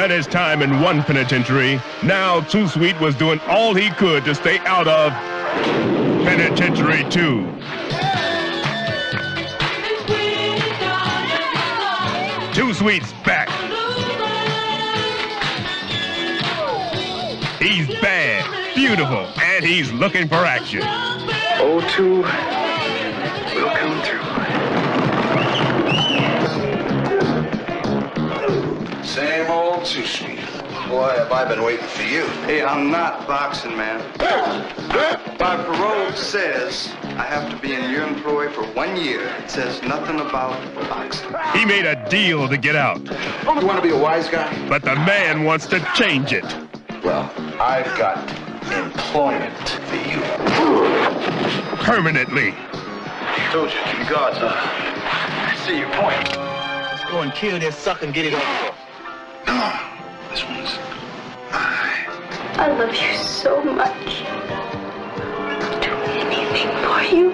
done his time in one penitentiary, now Too Sweet was doing all he could to stay out of Penitentiary 2. Too Sweet's back. He's bad, beautiful, and he's looking for action. O2 will come through. Same old Too Sweet. Boy, have I been waiting for you. Hey, I'm not boxing, man. My parole says I have to be in your employ for 1 year. It says nothing about boxing. He made a deal to get out. You want to be a wise guy? But the man wants to change it. Well, I've got employment for you. Permanently. I told you, keep your guards up. I see your point. Let's go and kill this sucker and get it over with. No, this one's mine. I love you so much. I'd do anything for you.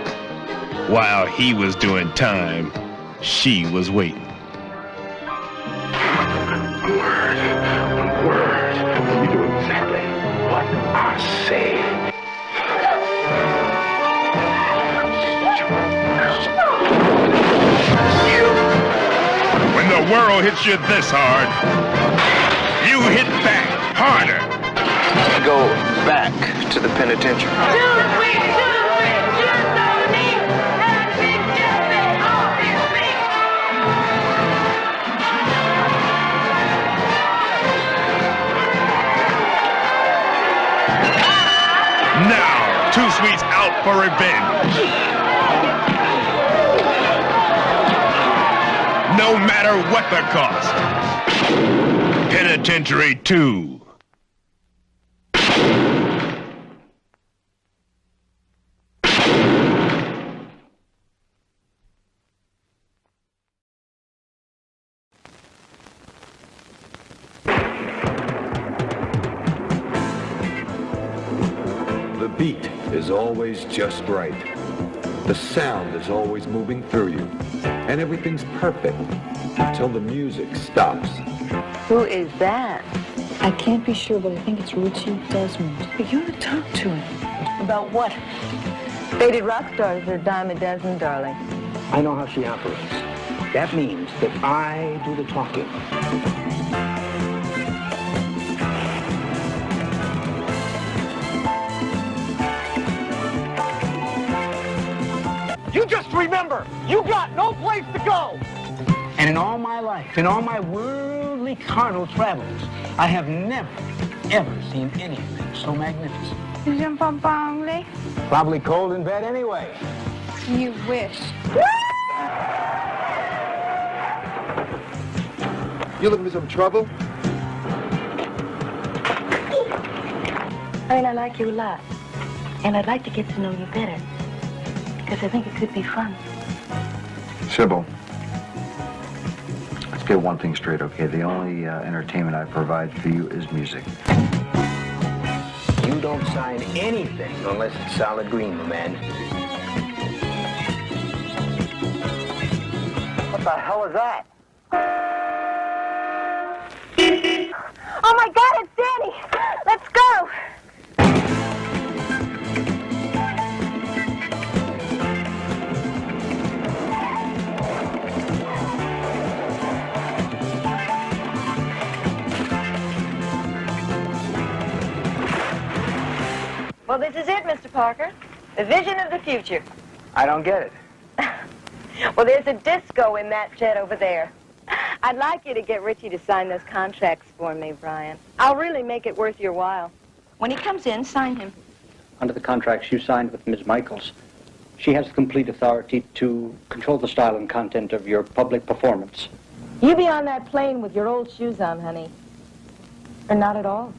While he was doing time, she was waiting. One word. You do exactly what I say. When the world hits you this hard, you hit back harder. Go back to the penitentiary. Now, Too Sweet's out for revenge. No matter what the cost. Penitentiary 2. The beat is always just right. The sound is always moving through you. And everything's perfect until the music stops. Who is that? I can't be sure, but I think it's Richie Desmond. You ought to talk to him. About what? Faded rock stars are a dime a dozen, darling. I know how she operates. That means that I do the talking. You just remember, you got no place to go. And in all my life, in all my worldly carnal travels, I have never, ever seen anything so magnificent. Probably cold in bed anyway. You wish. You looking for some trouble? I mean, I like you a lot. And I'd like to get to know you better. Because I think it could be fun. Sybil, let's get one thing straight, okay? The only entertainment I provide for you is music. You don't sign anything unless it's solid green, my man. What the hell is that? Oh my God, it's Danny! Let's go! Well, this is it, Mr. Parker. The vision of the future. I don't get it. Well, there's a disco in that jet over there. I'd like you to get Richie to sign those contracts for me, Brian. I'll really make it worth your while. When he comes in, sign him. Under the contracts you signed with Ms. Michaels, she has complete authority to control the style and content of your public performance. You be on that plane with your old shoes on, honey. Or not at all.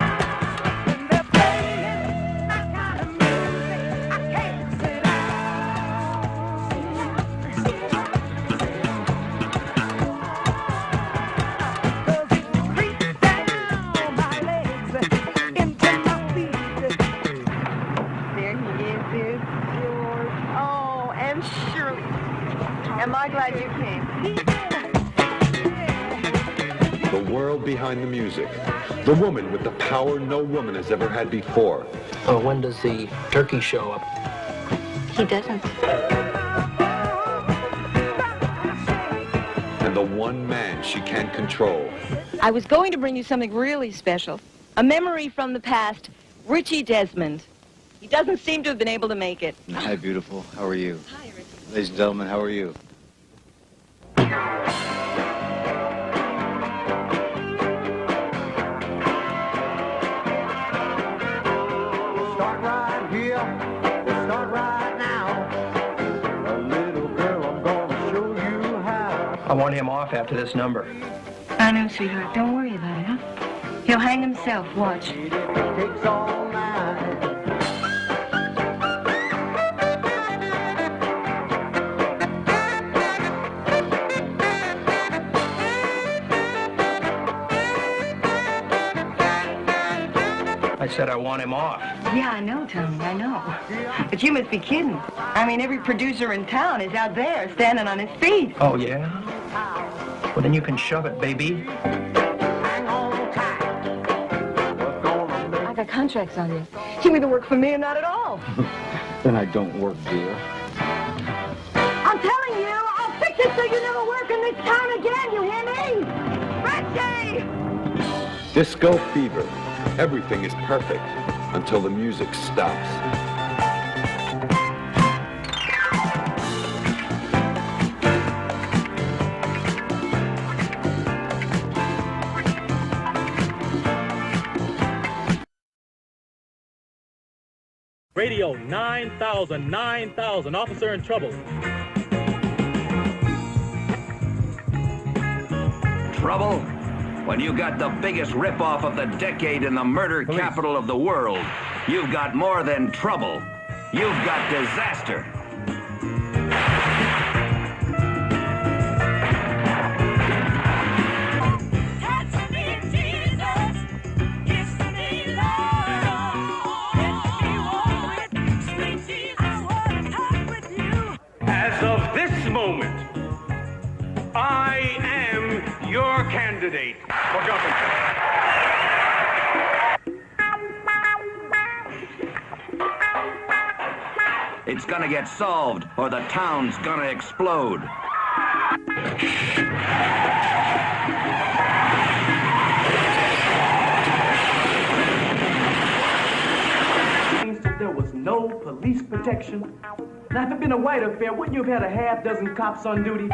The world behind the music. The woman with the power no woman has ever had before. When does the turkey show up? He doesn't. And the one man she can't control. I was going to bring you something really special. A memory from the past. Richie Desmond. He doesn't seem to have been able to make it. Hi, beautiful. How are you? Hi, Richie. Ladies and gentlemen, how are you? Start right here. Start right now. A little girl, I'm gonna show you how. I want him off after this number. I know, sweetheart. Don't worry about it, huh? He'll hang himself. Watch. It takes all night. I said I want him off. Yeah, I know, Tony. I know. But you must be kidding. I mean, every producer in town is out there standing on his feet. Oh, yeah? Well, then you can shove it, baby. I got contracts on you. You either work for me or not at all. Then I don't work, dear. I'm telling you, I'll fix it so you never work in this town again, you hear me? Richie! Disco fever. Everything is perfect until the music stops. Radio 9,000, 9,000, officer in trouble. Trouble? When you got the biggest ripoff of the decade in the murder capital of the world, you've got more than trouble. You've got disaster. As of this moment, I am your candidate for governor. It's gonna get solved, or the town's gonna explode. There was no police protection. Now, if it had been a white affair, wouldn't you have had a half dozen cops on duty?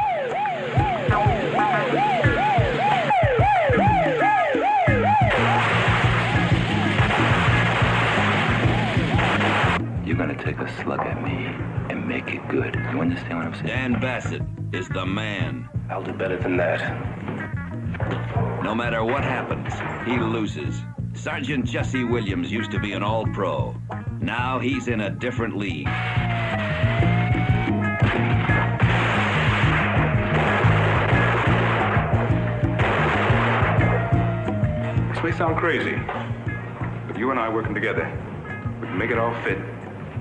You're gonna take a slug at me and make it good. You understand what I'm saying? Dan Bassett is the man. I'll do better than that. No matter what happens, he loses. Sergeant Jesse Williams used to be an all-pro. Now he's in a different league. This may sound crazy, but you and I working together, we can make it all fit.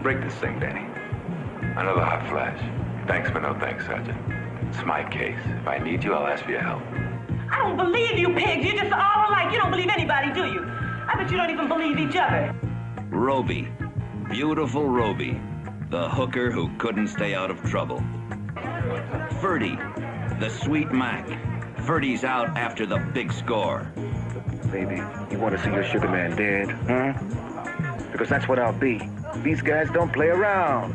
Break this thing, Danny. Another hot flash. Thanks, but no thanks, Sergeant. It's my case. If I need you, I'll ask for your help. I don't believe you pigs. You're just all alike. You don't believe anybody, do you? I bet you don't even believe each other. Roby. Beautiful Roby. The hooker who couldn't stay out of trouble. Ferdy. The sweet Mac. Ferdy's out after the big score. Baby, you want to see your sugar man dead, huh? Because that's what I'll be. These guys don't play around.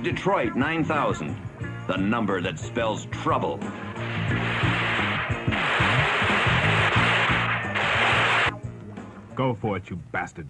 Detroit 9,000, the number that spells trouble. Go for it, you bastard.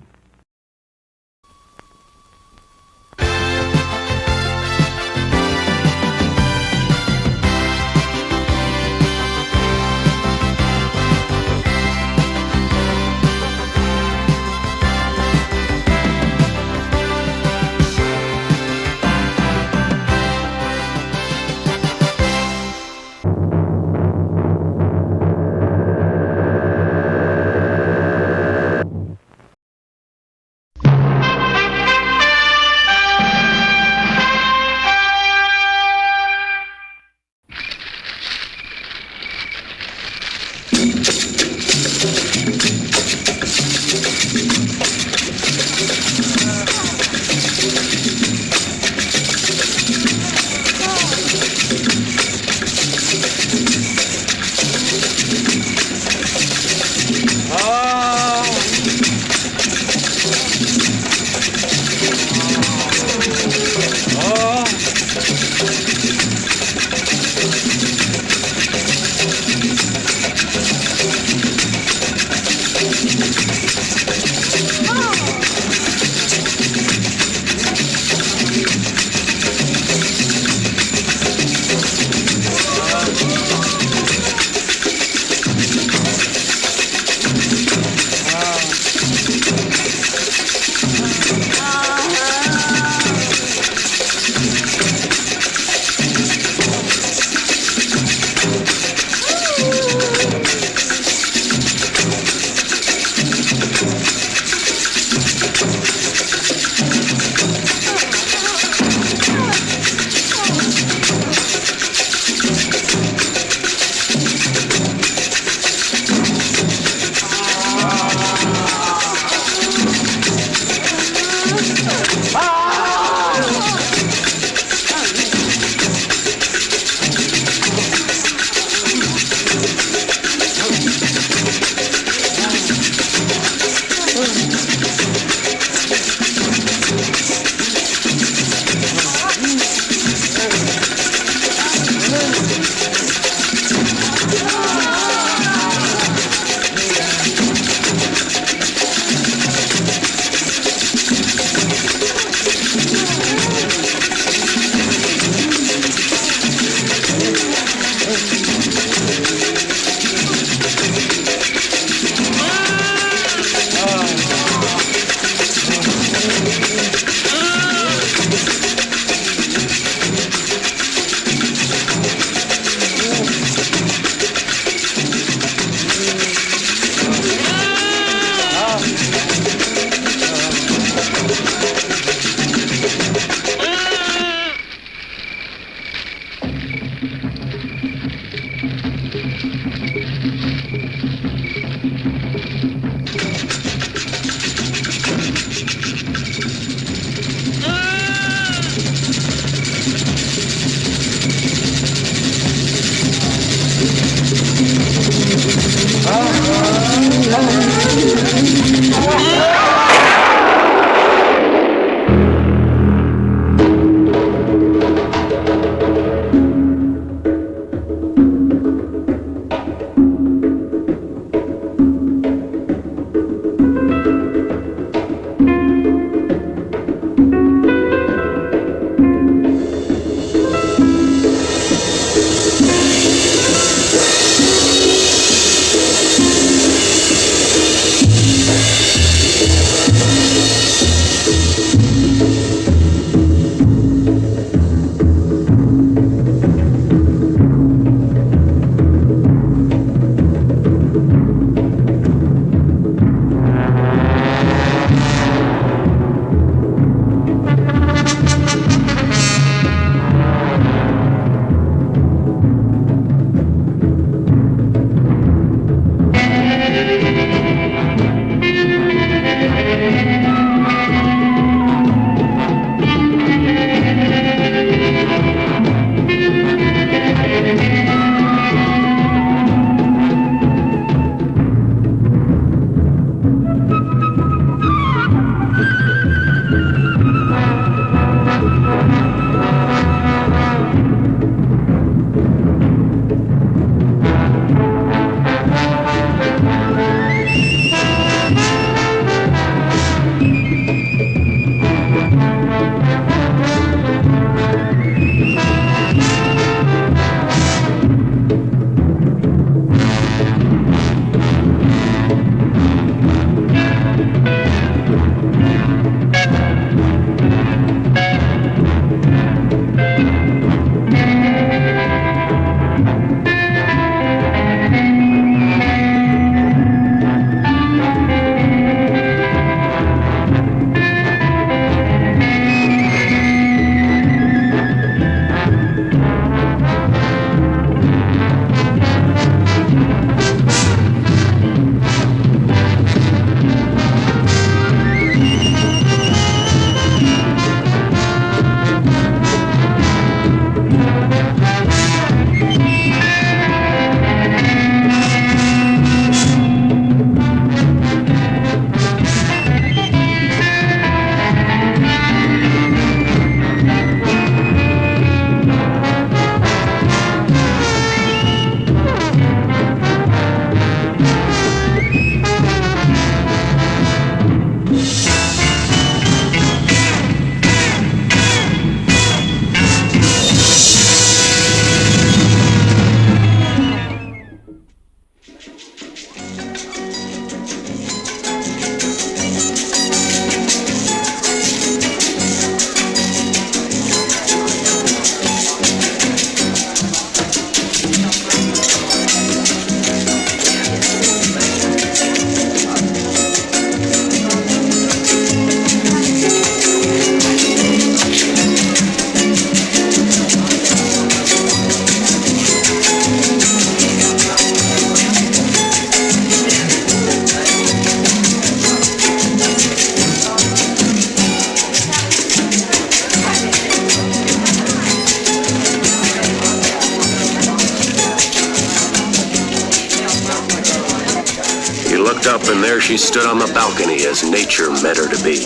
and there she stood on the balcony as nature meant her to be.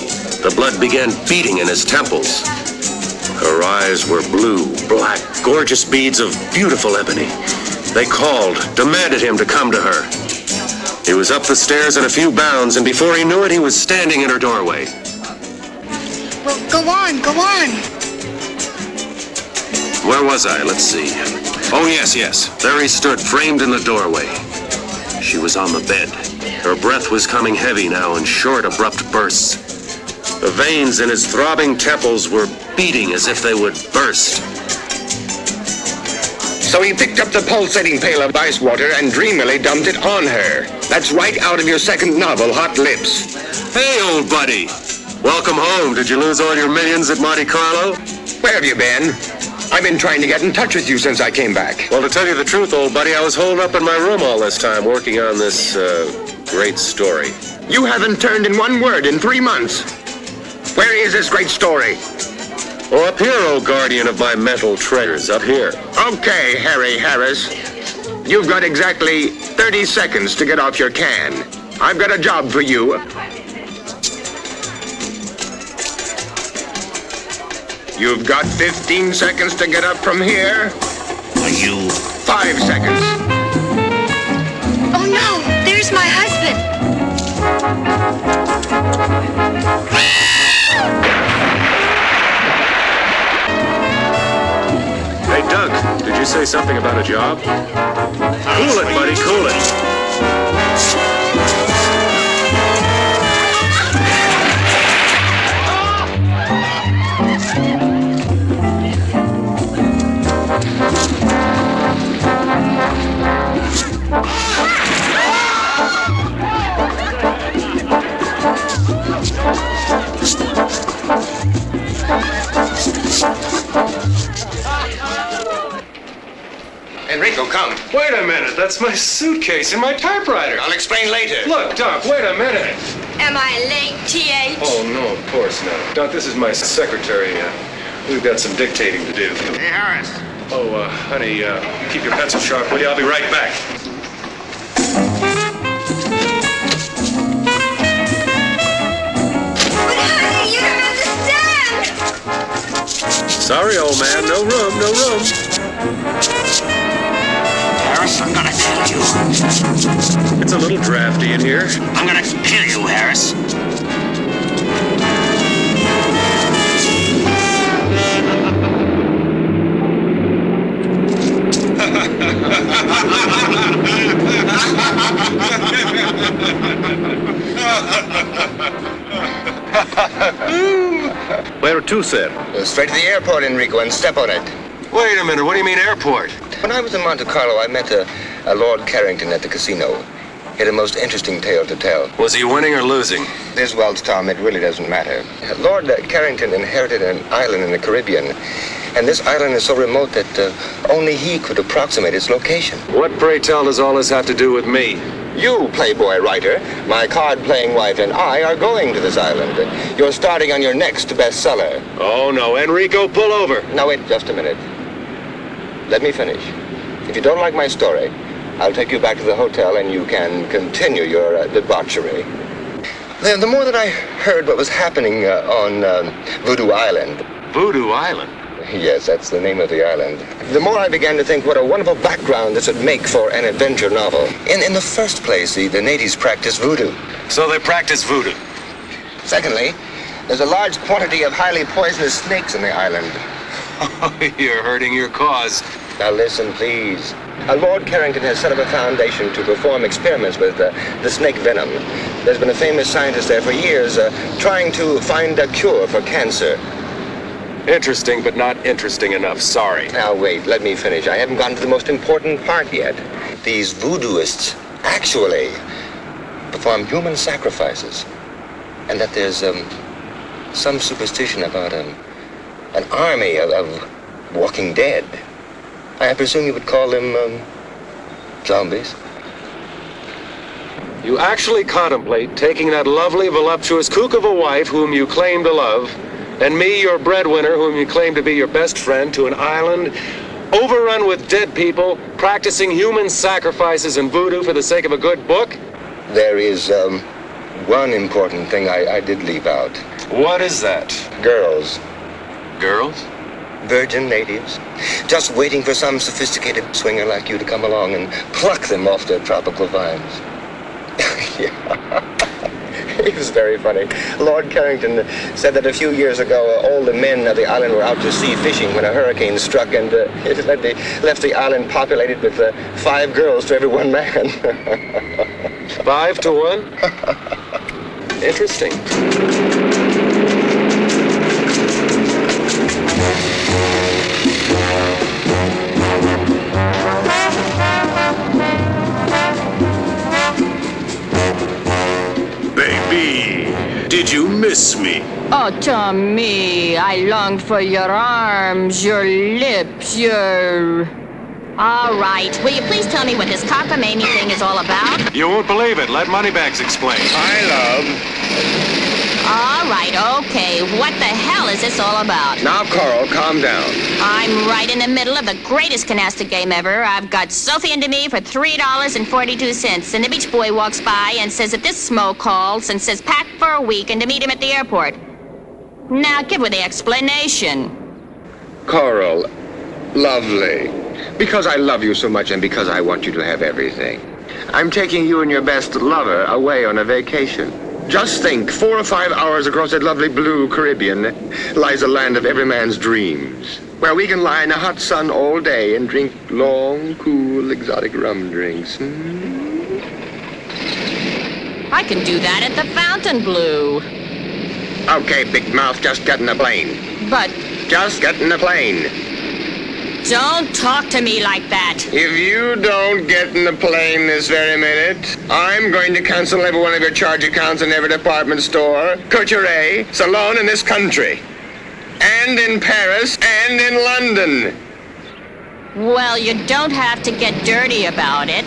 The blood began beating in his temples. Her eyes were blue, black, gorgeous beads of beautiful ebony. They called, demanded him to come to her. He was up the stairs in a few bounds, and before he knew it, he was standing in her doorway. Well, go on, go on. Where was I? Let's see. Oh, yes. There he stood, framed in the doorway. She was on the bed. Her breath was coming heavy now in short, abrupt bursts. The veins in his throbbing temples were beating as if they would burst. So he picked up the pulsating pail of ice water and dreamily dumped it on her. That's right out of your second novel, Hot Lips. Hey, old buddy. Welcome home. Did you lose all your millions at Monte Carlo? Where have you been? I've been trying to get in touch with you since I came back. Well, to tell you the truth, old buddy, I was holed up in my room all this time working on this, great story. You haven't turned in one word in 3 months. Where is this great story? Oh, up here, old guardian of my mental treasures, up here. Okay, Harry Harris. You've got exactly 30 seconds to get off your can. I've got a job for you. You've got 15 seconds to get up from here. Are you? 5 seconds. Oh no, there's my husband. Hey, Doug, did you say something about a job? Cool it, buddy, cool it. Enrico, come. Wait a minute, that's my suitcase and my typewriter. I'll explain later. Look, Doc, wait a minute. Am I late, T.H.? Oh, no, of course not. Doc, this is my secretary. We've got some dictating to do. Hey, Harris. Oh, honey, keep your pencil sharp, will you? I'll be right back. But honey, you don't understand. Sorry, old man, no room, no room. Harris, I'm gonna kill you. It's a little drafty in here. I'm gonna kill you, Harris. Where to, sir? Straight to the airport, Enrico, and step on it. Wait a minute, what do you mean airport? When I was in Monte Carlo, I met a Lord Carrington at the casino. He had a most interesting tale to tell. Was he winning or losing? This, well, Tom, it really doesn't matter. Lord Carrington inherited an island in the Caribbean, and this island is so remote that only he could approximate its location. What, pray tell, does all this have to do with me? You, playboy writer, my card-playing wife, and I are going to this island. You're starting on your next bestseller. Oh, no, Enrico, pull over. Now, wait just a minute. Let me finish. If you don't like my story, I'll take you back to the hotel and you can continue your debauchery. The more that I heard what was happening on Voodoo Island. Voodoo Island? Yes, that's the name of the island. The more I began to think what a wonderful background this would make for an adventure novel. In the first place, the natives practice voodoo. So they practice voodoo? Secondly, there's a large quantity of highly poisonous snakes in the island. Oh, you're hurting your cause. Now listen, please. Lord Carrington has set up a foundation to perform experiments with the snake venom. There's been a famous scientist there for years trying to find a cure for cancer. Interesting, but not interesting enough. Sorry. Now, wait, let me finish. I haven't gotten to the most important part yet. These voodooists actually perform human sacrifices. And that there's some superstition about an army of walking dead. I presume you would call them zombies. You actually contemplate taking that lovely, voluptuous kook of a wife whom you claim to love, and me, your breadwinner, whom you claim to be your best friend, to an island overrun with dead people, practicing human sacrifices and voodoo for the sake of a good book? There is one important thing I did leave out. What is that? Girls. Girls? Virgin natives. Just waiting for some sophisticated swinger like you to come along and pluck them off their tropical vines. Yeah. It was very funny. Lord Carrington said that a few years ago, all the men of the island were out to sea fishing when a hurricane struck, and it left the island populated with 5 girls to every 1 man. 5 to 1? Interesting. Did you miss me? Oh, Tommy, I longed for your arms, your lips, your... All right. Will you please tell me what this cockamamie thing is all about? You won't believe it. Let Moneybags explain. All right, okay. What the hell is this all about? Now, Coral, calm down. I'm right in the middle of the greatest canasta game ever. I've got Sophie into me for $3.42, and the beach boy walks by and says that this smo calls and says pack for a week and to meet him at the airport. Now, give her the explanation. Coral, lovely. Because I love you so much and because I want you to have everything, I'm taking you and your best lover away on a vacation. Just think, 4 or 5 hours across that lovely blue Caribbean lies a land of every man's dreams, where we can lie in the hot sun all day and drink long, cool, exotic rum drinks. I can do that at the Fontainebleau. Okay, big mouth, just get in the plane. But... Just get in the plane. Don't talk to me like that. If you don't get in the plane this very minute, I'm going to cancel every one of your charge accounts in every department store, couture, salon in this country. And in Paris, and in London. Well, you don't have to get dirty about it.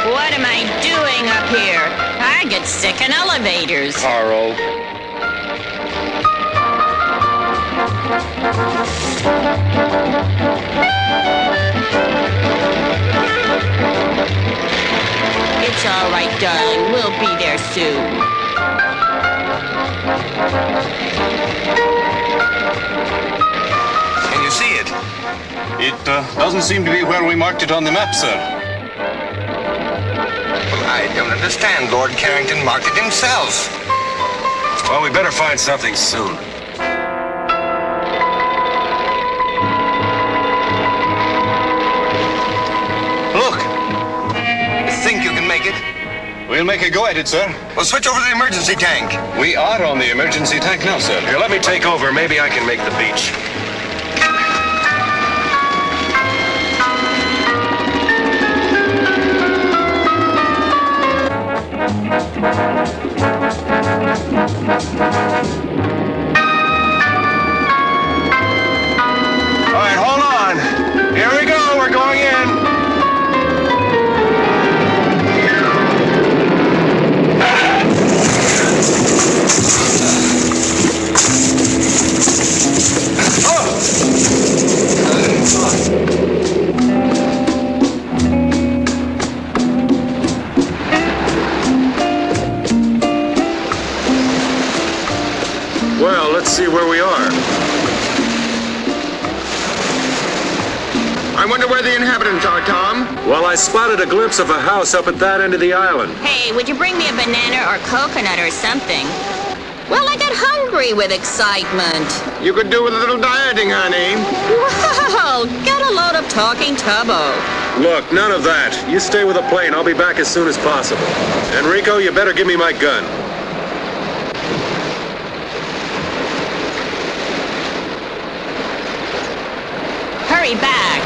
What am I doing up here? I get sick in elevators. Carl. It's all right, darling. We'll be there soon. Can you see it? It doesn't seem to be where we marked it on the map, sir. Well, I don't understand. Lord Carrington marked it himself. Well, we better find something soon. Look! You think you can make it? We'll make a go at it, sir. Well, switch over to the emergency tank. We are on the emergency tank now, sir. Here, let me take over. Maybe I can make the beach. All right, hold on. Here we go. We're going in. Well, let's see where we are. I wonder where the inhabitants are, Tom. Well, I spotted a glimpse of a house up at that end of the island. Hey, would you bring me a banana or coconut or something? Well, I got hungry with excitement. You could do with a little dieting, honey. Well, get a load of talking tubbo. Look, none of that. You stay with the plane. I'll be back as soon as possible. Enrico, you better give me my gun. Hurry back.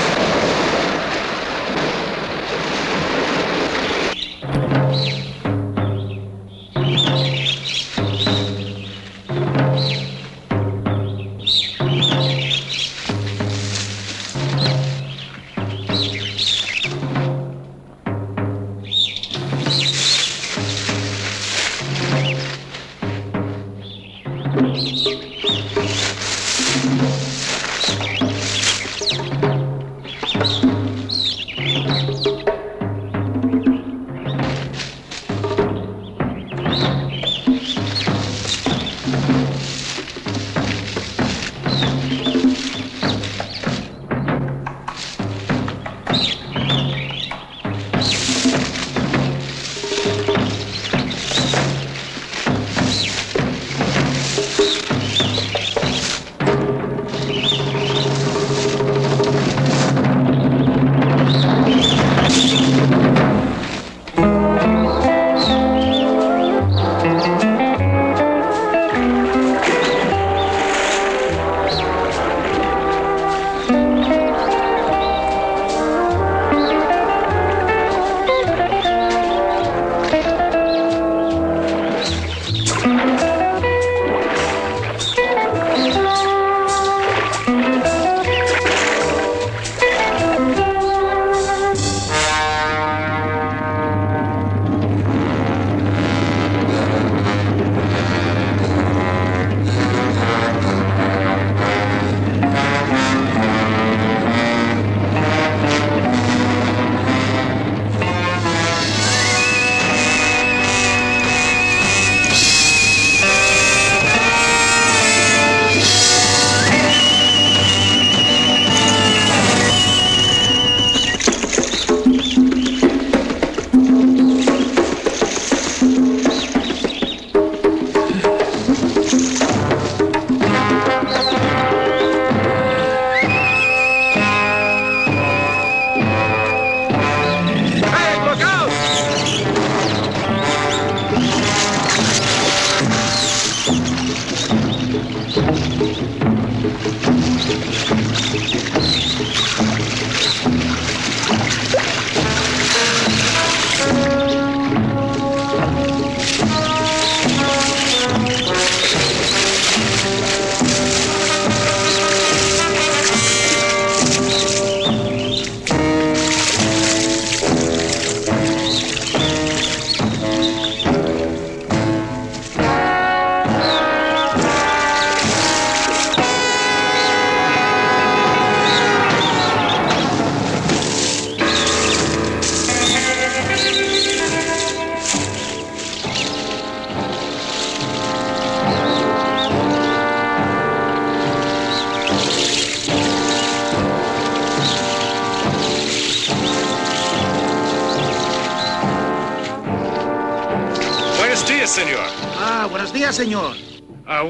Senor. Buenos dias, senor.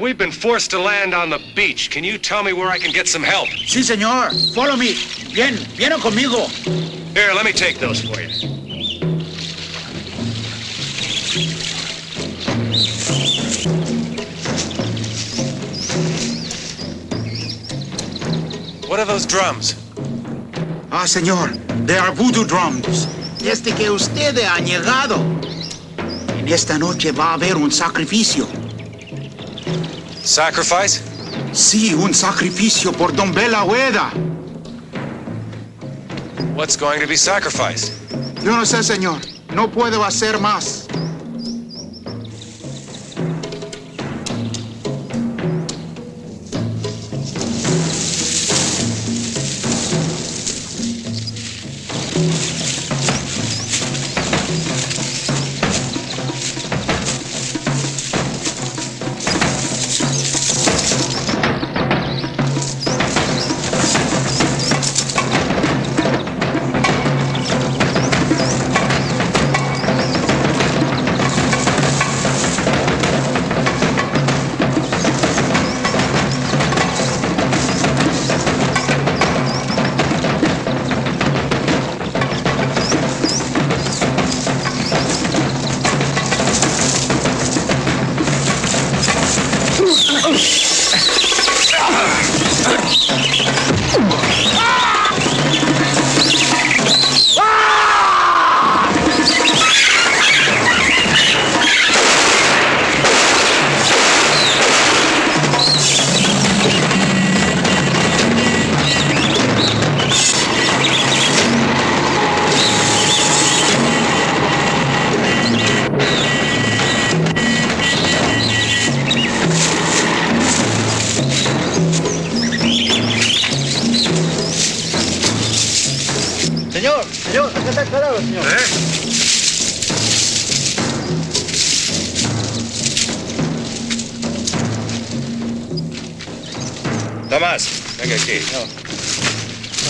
We've been forced to land on the beach. Can you tell me where I can get some help? Sí, senor. Follow me. Vienen conmigo. Here, let me take those for you. What are those drums? Senor, they are voodoo drums. Desde que usted ha llegado, en esta noche va a haber un sacrificio. Sacrifice? Sí, un sacrificio por Don Bela Hueda. What's going to be sacrificed? Yo no sé, señor. No puedo hacer más. Señor, acá está el cadáver, señor. Tomás, venga aquí.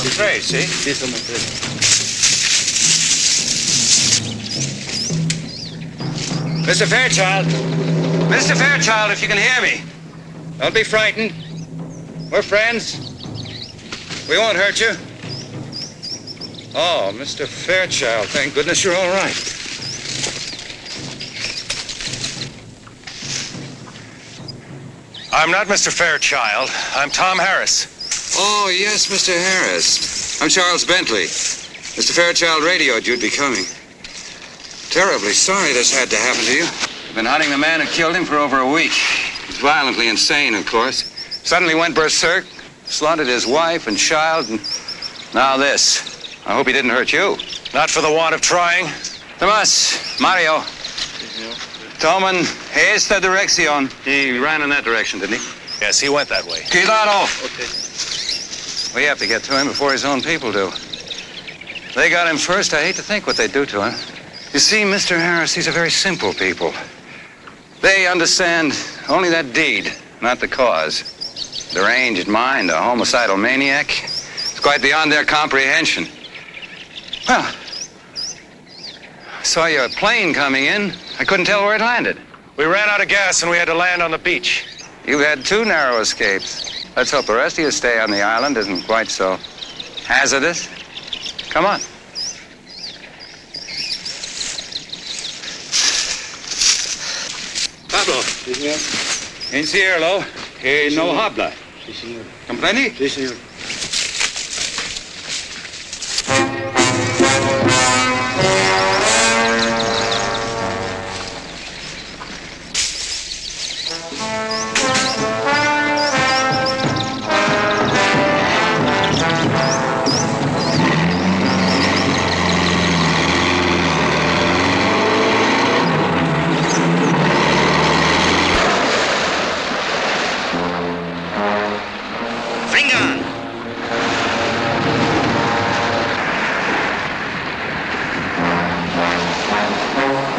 He's right, see? Sí, somos tres. Mr. Fairchild! Mr. Fairchild, if you can hear me. Don't be frightened. We're friends. We won't hurt you. Oh, Mr. Fairchild, thank goodness you're all right. I'm not Mr. Fairchild. I'm Tom Harris. Oh, yes, Mr. Harris. I'm Charles Bentley. Mr. Fairchild radioed you'd be coming. Terribly sorry this had to happen to you. I've been hunting the man who killed him for over a week. He's violently insane, of course. Suddenly went berserk, slaughtered his wife and child, and now this. I hope he didn't hurt you. Not for the want of trying. Tomás, Mario. Toman esta dirección. He ran in that direction, didn't he? Yes, he went that way. Cuidado! Okay. We have to get to him before his own people do. They got him first. I hate to think what they'd do to him. You see, Mr. Harris, these are very simple people. They understand only that deed, not the cause. Deranged mind, a homicidal maniac. It's quite beyond their comprehension. Well, I saw your plane coming in. I couldn't tell where it landed. We ran out of gas and we had to land on the beach. You've had 2 narrow escapes. Let's hope the rest of you stay on the island isn't quite so hazardous. Come on. Pablo. Sí, señor. Enciérralo, que no habla. Sí, señor. ¿Comprende? Sí, señor.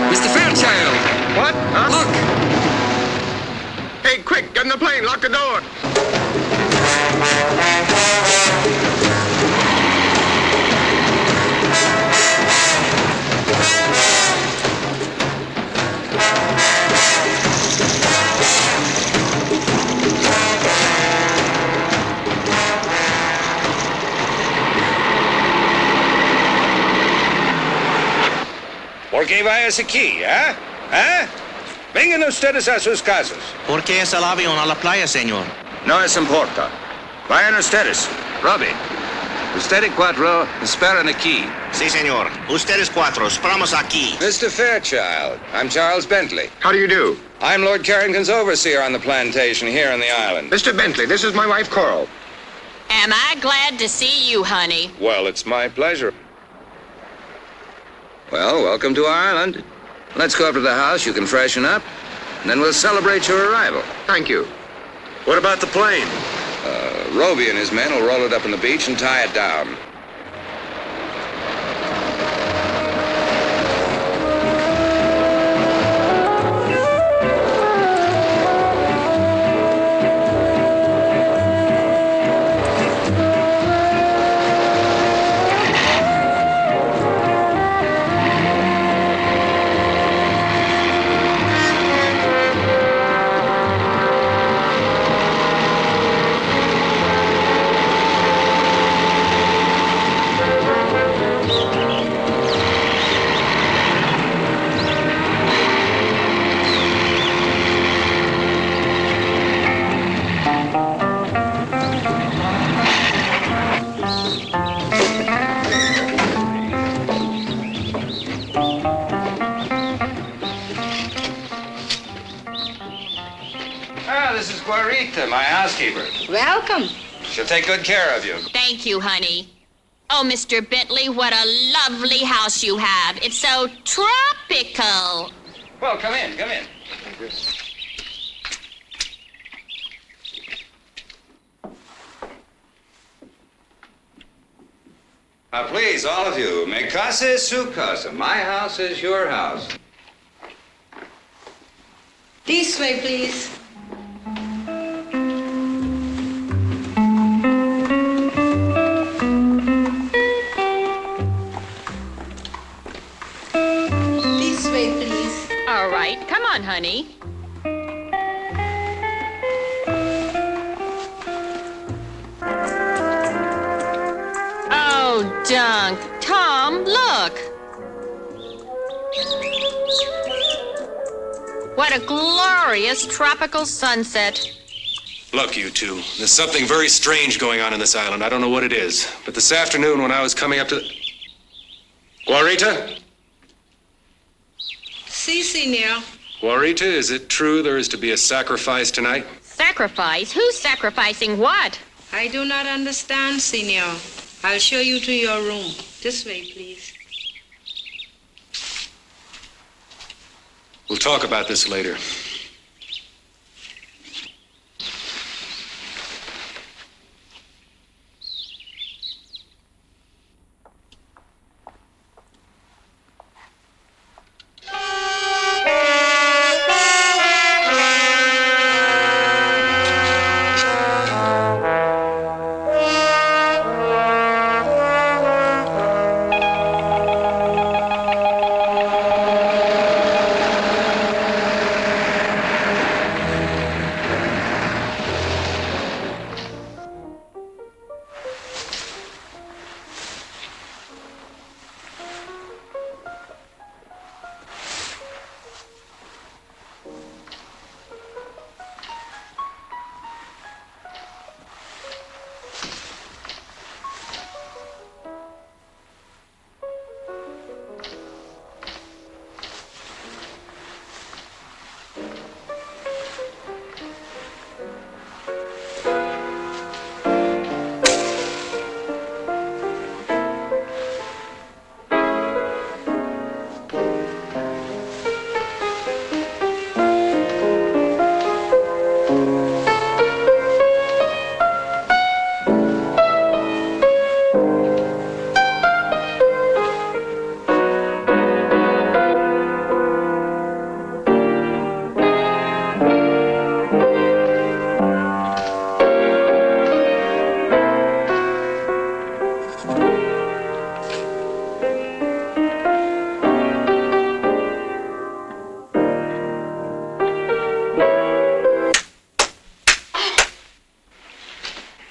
Mr. Fairchild! What? Huh? Look! Hey, quick, get in the plane, lock the door. ¿Por qué vayas aquí, eh? ¿Eh? Vengan ustedes a sus casas. ¿Por qué es el avión a la playa, señor? No les importa. Vayan ustedes. Robbie, usted y 4 esperan aquí. Sí, señor. Ustedes 4, esperamos aquí. Mr. Fairchild, I'm Charles Bentley. How do you do? I'm Lord Carrington's overseer on the plantation here on the island. Mr. Bentley, this is my wife, Coral. Am I glad to see you, honey? Well, it's my pleasure. Well, welcome to our island. Let's go up to the house. You can freshen up, and then we'll celebrate your arrival. Thank you. What about the plane? Roby and his men will roll it up on the beach and tie it down. This is Guarita, my housekeeper. Welcome. She'll take good care of you. Thank you, honey. Oh, Mr. Bentley, what a lovely house you have. It's so tropical. Well, come in, come in. Now, please, all of you, mi casa es su casa. My house is your house. This way, please. This way, please. All right, come on, honey. Oh, Dunk. Tom, look. What a glorious tropical sunset. Look, you two, there's something very strange going on in this island. I don't know what it is. But this afternoon when I was coming up to the... Guarita? Si, senor. Guarita, is it true there is to be a sacrifice tonight? Sacrifice? Who's sacrificing what? I do not understand, senor. I'll show you to your room. This way, please. We'll talk about this later.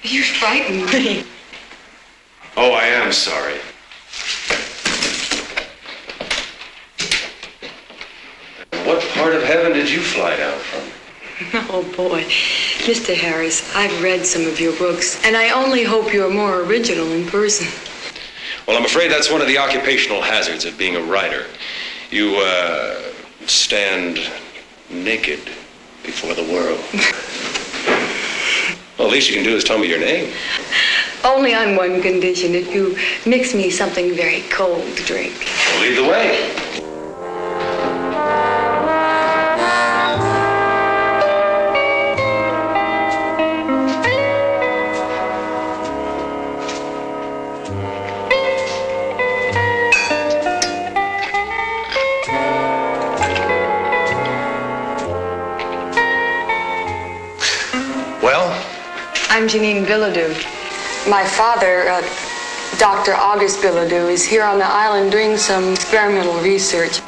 You frightened me. Oh, I am sorry. What part of heaven did you fly down from? Oh, boy. Mr. Harris, I've read some of your books, and I only hope you're more original in person. Well, I'm afraid that's one of the occupational hazards of being a writer. You, stand naked before the world. Well, the least you can do is tell me your name. Only on one condition, if you mix me something very cold to drink. Well, lead the way. I'm Janine Bilodeau. My father, Dr. August Bilodeau, is here on the island doing some experimental research.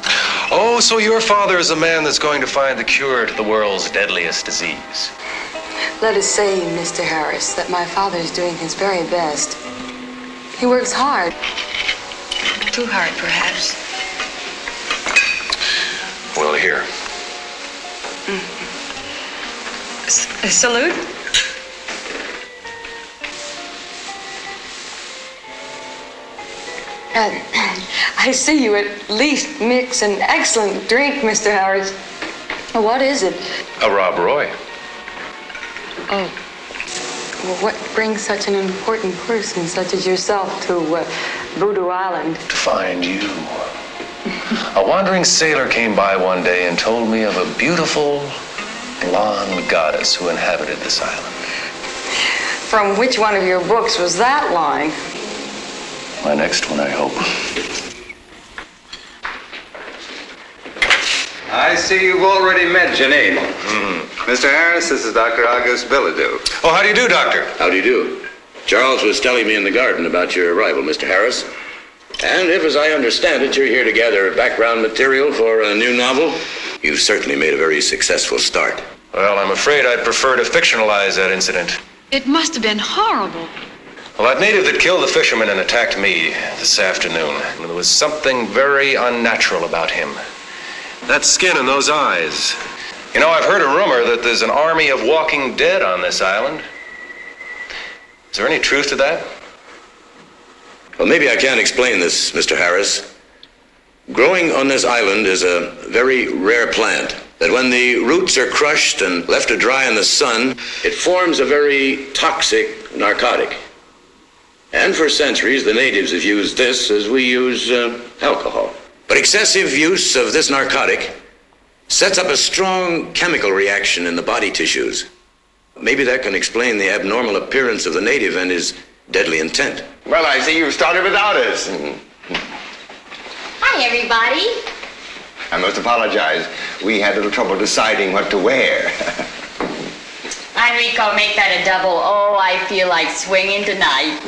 Oh, so your father is a man that's going to find the cure to the world's deadliest disease. Let us say, Mr. Harris, that my father is doing his very best. He works hard. Too hard, perhaps. Well, here. Salute. I see you at least mix an excellent drink, Mr. Harris. What is it? A Rob Roy. Oh. Well, what brings such an important person such as yourself to Voodoo Island? To find you. A wandering sailor came by one day and told me of a beautiful blonde goddess who inhabited this island. From which one of your books was that line? My next one, I hope. I see you've already met Janine. Mr. Harris, this is Dr. August Bilodeau. Oh, how do you do, Doctor? How do you do? Charles was telling me in the garden about your arrival, Mr. Harris. And if, as I understand it, you're here to gather background material for a new novel, you've certainly made a very successful start. Well, I'm afraid I'd prefer to fictionalize that incident. It must have been horrible. Well, that native that killed the fisherman and attacked me this afternoon, there was something very unnatural about him. That skin and those eyes. You know, I've heard a rumor that there's an army of walking dead on this island. Is there any truth to that? Well, maybe I can explain this, Mr. Harris. Growing on this island is a very rare plant that when the roots are crushed and left to dry in the sun, it forms a very toxic narcotic. And for centuries, the natives have used this as we use alcohol. But excessive use of this narcotic sets up a strong chemical reaction in the body tissues. Maybe that can explain the abnormal appearance of the native and his deadly intent. Well, I see you've started without us. Hi, everybody. I must apologize. We had a little trouble deciding what to wear. Enrico, make that a double. Oh, I feel like swinging tonight.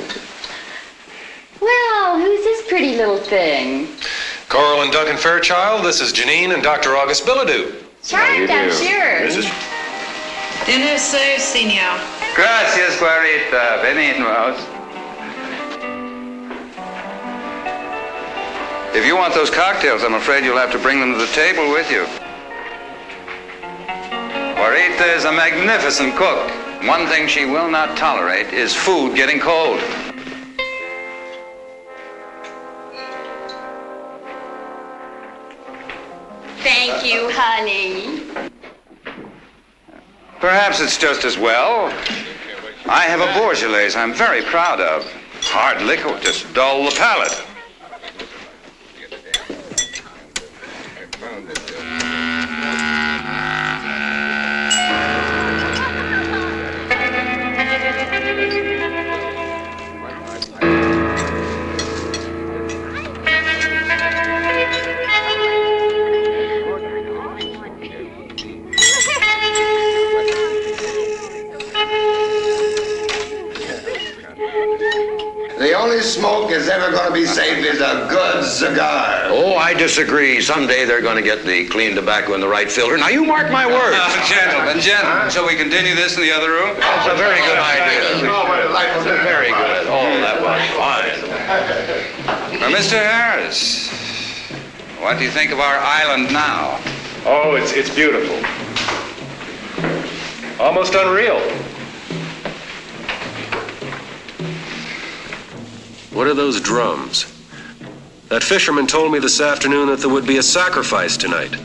Well, who's this pretty little thing? Coral and Duncan Fairchild, this is Janine and Dr. August Bilodeau. Charmed, I'm sure. Dinner served, senor. Gracias, Guarita. Venimos. If you want those cocktails, I'm afraid you'll have to bring them to the table with you. Guarita is a magnificent cook. One thing she will not tolerate is food getting cold. Thank you, honey. Perhaps it's just as well. I have a Bourgeois I'm very proud of. Hard liquor will just dull the palate. The only smoke that's ever going to be safe is a good cigar. Oh, I disagree. Someday they're going to get the clean tobacco in the right filter. Now, you mark my words. Gentlemen, shall we continue this in the other room? That's a very good idea. Very good. Oh, that was fine. Now, Mr. Harris, what do you think of our island now? Oh, it's beautiful. Almost unreal. What are those drums? That fisherman told me this afternoon that there would be a sacrifice tonight.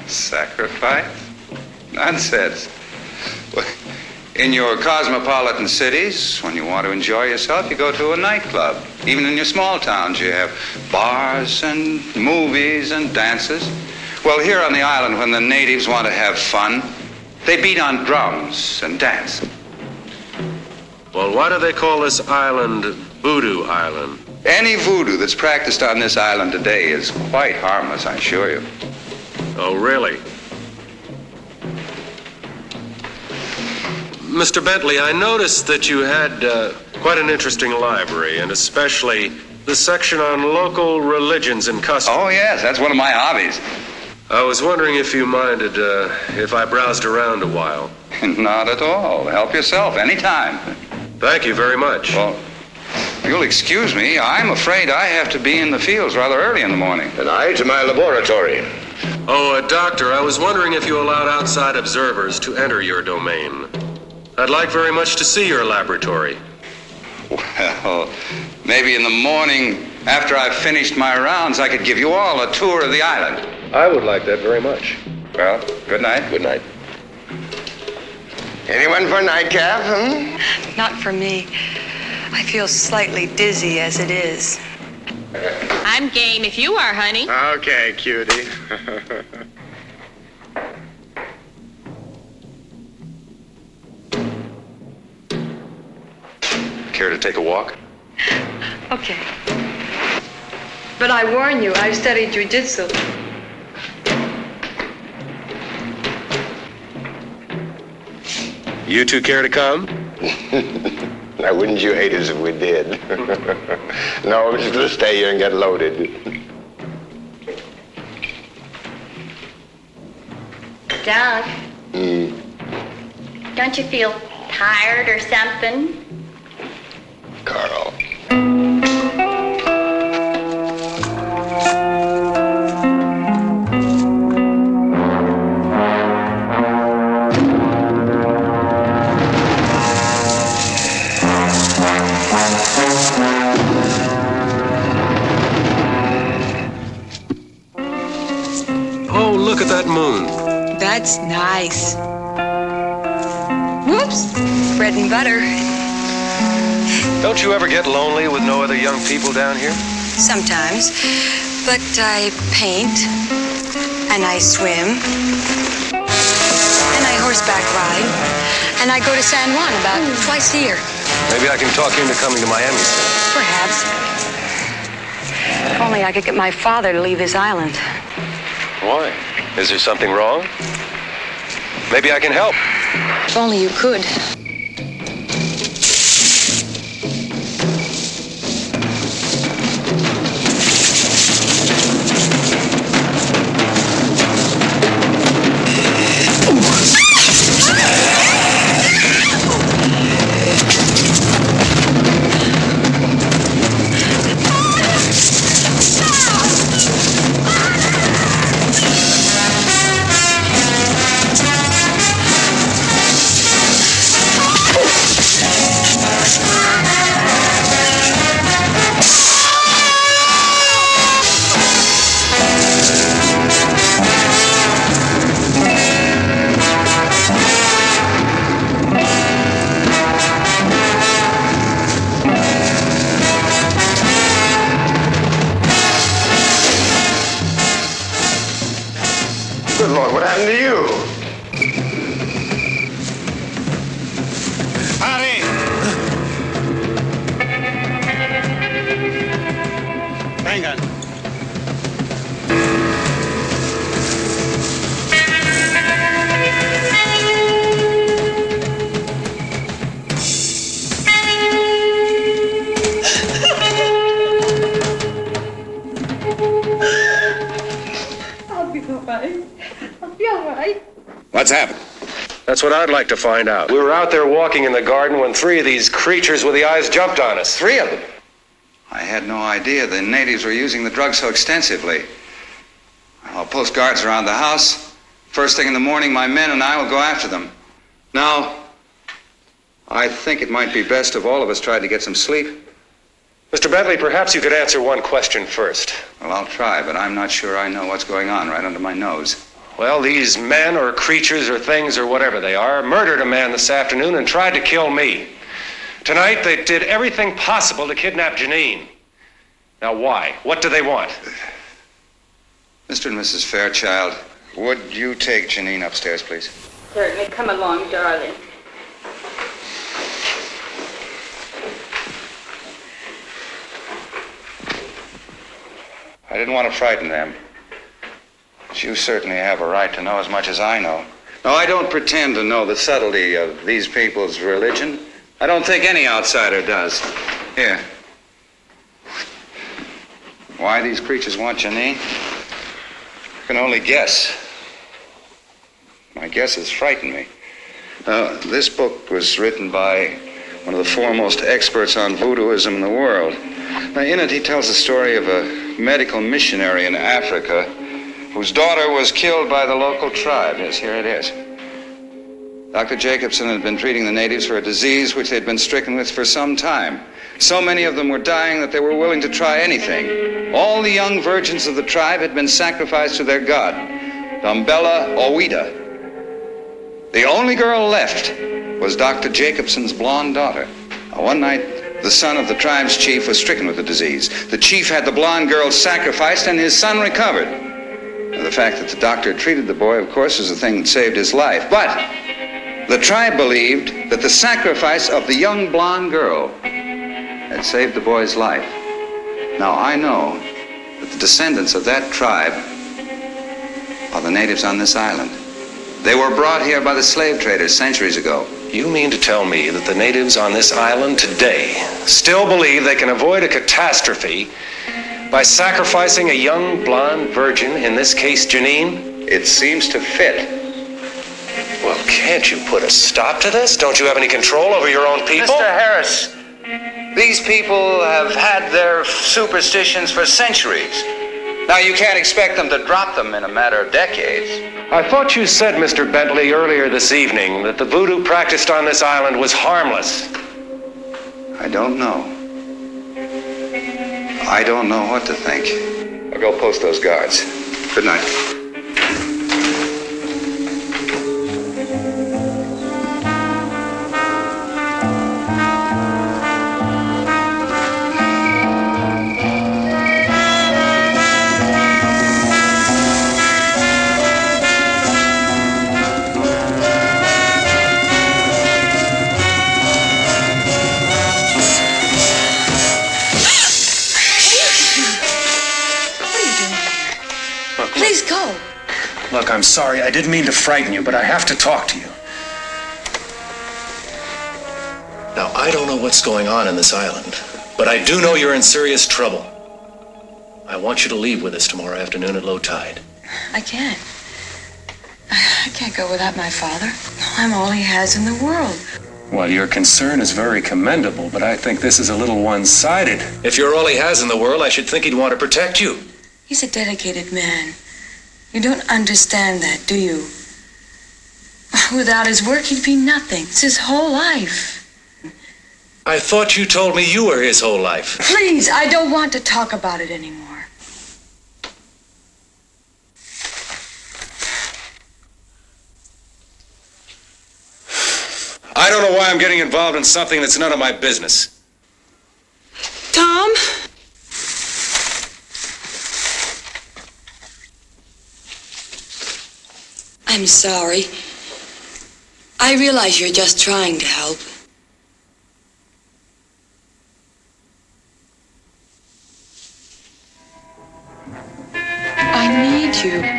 Sacrifice? Nonsense. Well, in your cosmopolitan cities, when you want to enjoy yourself, you go to a nightclub. Even in your small towns, you have bars and movies and dances. Well, here on the island, when the natives want to have fun, they beat on drums and dance. Well, why do they call this island Voodoo Island? Any voodoo that's practiced on this island today is quite harmless, I assure you. Oh, really? Mr. Bentley, I noticed that you had quite an interesting library, and especially the section on local religions and customs. Oh, yes, that's one of my hobbies. I was wondering if you minded if I browsed around a while. Not at all. Help yourself anytime. Thank you very much. Well, you'll excuse me. I'm afraid I have to be in the fields rather early in the morning. And I to my laboratory. Oh, Doctor, I was wondering if you allowed outside observers to enter your domain. I'd like very much to see your laboratory. Well, maybe in the morning, after I've finished my rounds, I could give you all a tour of the island. I would like that very much. Well, good night. Good night. Anyone for a nightcap, Not for me. I feel slightly dizzy as it is. I'm game if you are, honey. Okay, cutie. Care to take a walk? Okay. But I warn you, I've studied jujitsu. You two care to come? Now, wouldn't you hate us if we did? No, we're just going to stay here and get loaded. Doug, don't you feel tired or something? Carl. Oh, look at that moon. That's nice. Whoops. Bread and butter. Don't you ever get lonely with no other young people down here? Sometimes. But I paint. And I swim. And I horseback ride. And I go to San Juan about twice a year. Maybe I can talk you into coming to Miami soon. Perhaps. If only I could get my father to leave this island. Why? Is there something wrong? Maybe I can help. If only you could. Good Lord, what happened to you? Hurry! Hang on. I'll be all right. I'll be all right. What's happened? That's what I'd like to find out. We were out there walking in the garden when 3 of these creatures with the eyes jumped on us. 3 of them? I had no idea the natives were using the drug so extensively. I'll post guards around the house. First thing in the morning, my men and I will go after them. Now, I think it might be best if all of us tried to get some sleep. Mr. Bentley, perhaps you could answer one question first. Well, I'll try, but I'm not sure I know what's going on right under my nose. Well, these men or creatures or things or whatever they are murdered a man this afternoon and tried to kill me. Tonight, they did everything possible to kidnap Janine. Now, why? What do they want? Mr. and Mrs. Fairchild, would you take Janine upstairs, please? Certainly. Come along, darling. I didn't want to frighten them. But you certainly have a right to know as much as I know. No, I don't pretend to know the subtlety of these people's religion. I don't think any outsider does. Here. Why these creatures want Janine? I can only guess. My guesses frighten me. This book was written by one of the foremost experts on voodooism in the world. Now, in it, he tells the story of a medical missionary in Africa whose daughter was killed by the local tribe. Yes, here it is. Dr. Jacobson had been treating the natives for a disease which they'd been stricken with for some time. So many of them were dying that they were willing to try anything. All the young virgins of the tribe had been sacrificed to their god, Dumbella Owida. The only girl left was Dr. Jacobson's blonde daughter. Now, one night, the son of the tribe's chief was stricken with the disease. The chief had the blonde girl sacrificed, and his son recovered. Now, the fact that the doctor treated the boy, of course, was the thing that saved his life. But the tribe believed that the sacrifice of the young blonde girl that saved the boy's life. Now, I know that the descendants of that tribe are the natives on this island. They were brought here by the slave traders centuries ago. You mean to tell me that the natives on this island today still believe they can avoid a catastrophe by sacrificing a young blonde virgin, in this case Janine? It seems to fit. Well, can't you put a stop to this? Don't you have any control over your own people? Mr. Harris, these people have had their superstitions for centuries. Now, you can't expect them to drop them in a matter of decades. I thought you said, Mr. Bentley, earlier this evening that the voodoo practiced on this island was harmless. I don't know. I don't know what to think. I'll go post those guards. Good night. Please go. Look, I'm sorry. I didn't mean to frighten you, but I have to talk to you. Now, I don't know what's going on in this island, but I do know you're in serious trouble. I want you to leave with us tomorrow afternoon at low tide. I can't. I can't go without my father. I'm all he has in the world. Well, your concern is very commendable, but I think this is a little one-sided. If you're all he has in the world, I should think he'd want to protect you. He's a dedicated man. You don't understand that, do you? Without his work, he'd be nothing. It's his whole life. I thought you told me you were his whole life. Please, I don't want to talk about it anymore. I don't know why I'm getting involved in something that's none of my business. Tom? I'm sorry. I realize you're just trying to help. I need you.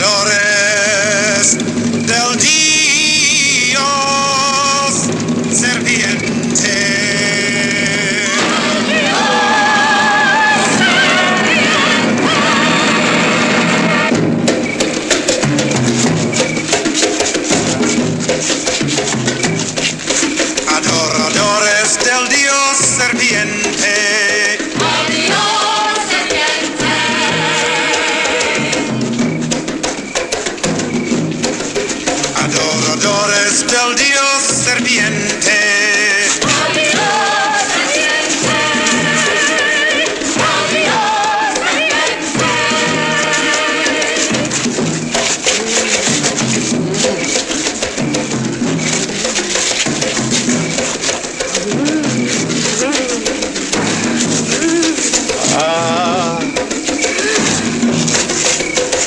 Adoradores del Dios serpiente. Adoradores del Dios serpiente. Adoradores del Dios serpiente.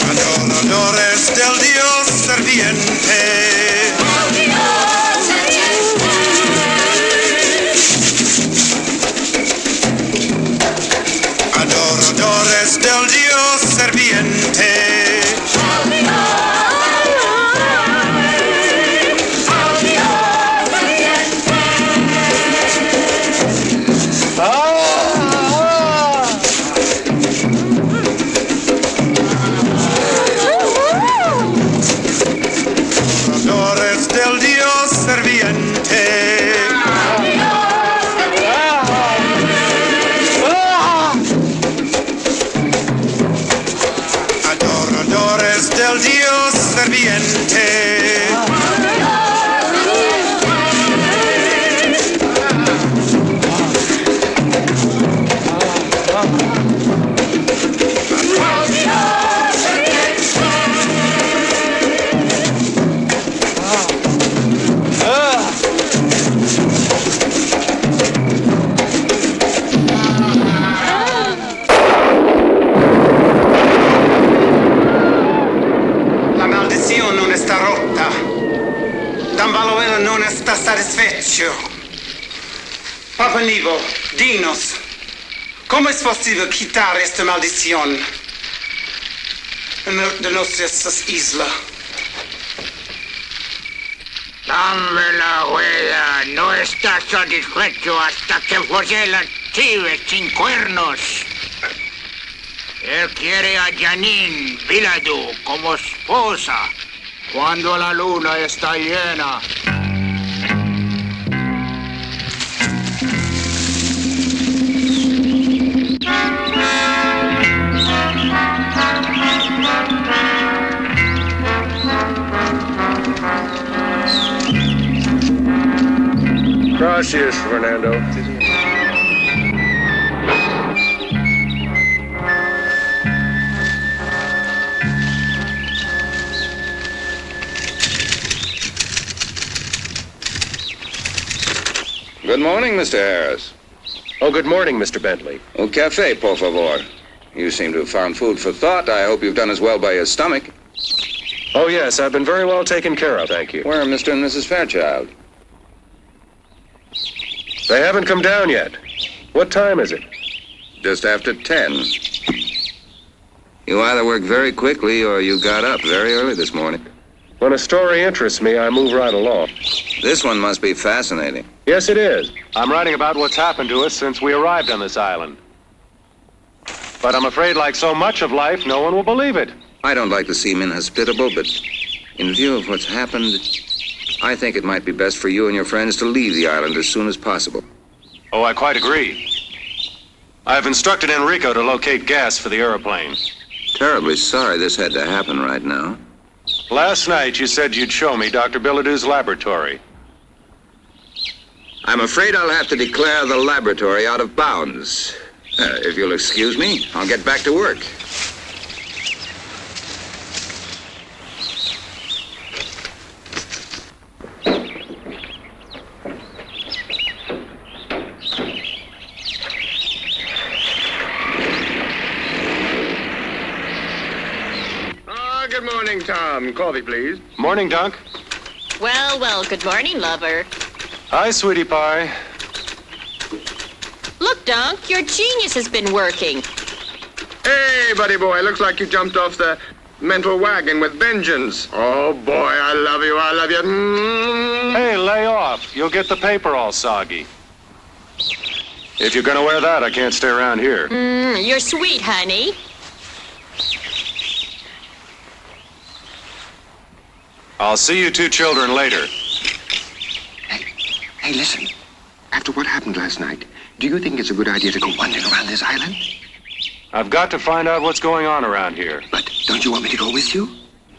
Adoradores del Dios serpiente. del Dios serviente. Adoradores del Dios serviente. Adoradores del Dios serviente. La maldición non está rota. Dan Valorella non está satisfecho. Papa Nivo, dinos, ¿cómo es posible quitar esta maldición de nuestras islas? Dame la huella, no está satisfecho hasta que folle la chive sin cuernos. Él quiere a Janine Viladu como esposa cuando la luna está llena. Gracias, Fernando. Good morning, Mr. Harris. Oh, good morning, Mr. Bentley. Un café, por favor. You seem to have found food for thought. I hope you've done as well by your stomach. Oh, yes, I've been very well taken care of, thank you. Where are Mr. and Mrs. Fairchild? They haven't come down yet. What time is it? Just after 10. You either work very quickly or you got up very early this morning. When a story interests me, I move right along. This one must be fascinating. Yes, it is. I'm writing about what's happened to us since we arrived on this island. But I'm afraid, like so much of life, no one will believe it. I don't like to seem inhospitable, but in view of what's happened, I think it might be best for you and your friends to leave the island as soon as possible. Oh, I quite agree. I've instructed Enrico to locate gas for the airplane. Terribly sorry this had to happen right now. Last night, you said you'd show me Dr. Billadue's laboratory. I'm afraid I'll have to declare the laboratory out of bounds. If you'll excuse me, I'll get back to work. Good morning, Tom. Coffee, please. Morning, Dunk. Well, well, good morning, lover. Hi, sweetie pie. Look, Dunk, your genius has been working. Hey, buddy boy, looks like you jumped off the mental wagon with vengeance. Oh, boy, I love you, I love you. Hey, lay off. You'll get the paper all soggy. If you're gonna wear that, I can't stay around here. You're sweet, honey. I'll see you two children later. Hey, listen. After what happened last night, do you think it's a good idea to go wandering around this island? I've got to find out what's going on around here. But don't you want me to go with you?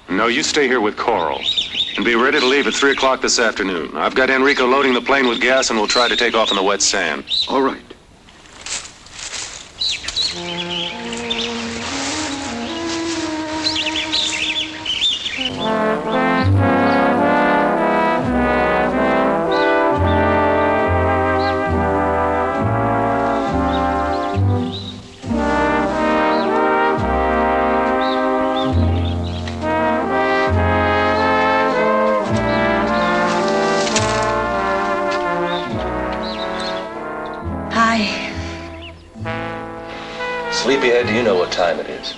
No, you stay here with Coral. And be ready to leave at 3 o'clock this afternoon. I've got Enrico loading the plane with gas and we'll try to take off on the wet sand. All right. Sleepyhead, do you know what time it is?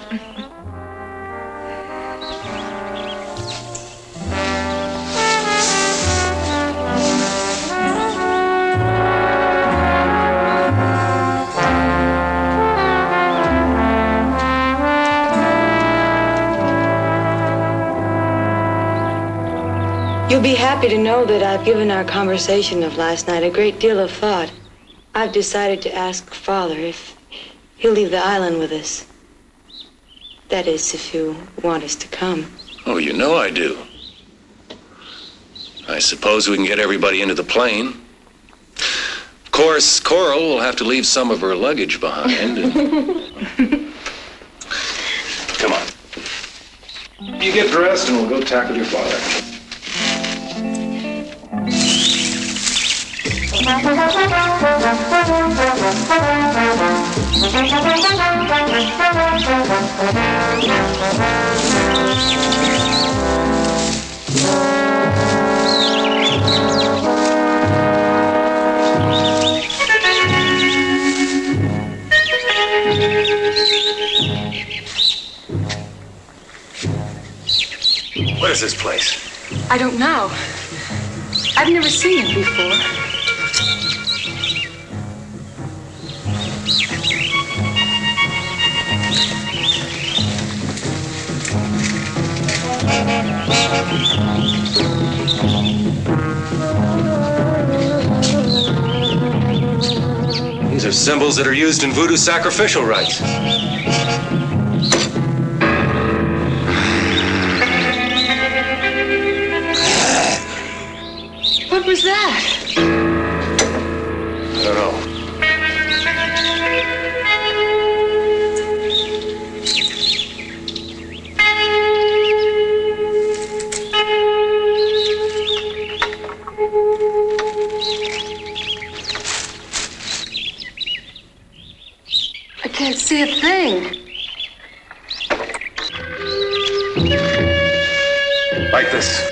You'll be happy to know that I've given our conversation of last night a great deal of thought. I've decided to ask Father if he'll leave the island with us. That is, if you want us to come. Oh, you know I do. I suppose we can get everybody into the plane. Of course, Coral will have to leave some of her luggage behind. Come on. You get dressed and we'll go tackle your father. What is this place? I don't know. I've never seen it before. These are symbols that are used in voodoo sacrificial rites. What was that? I don't know. I can't see a thing. Like this.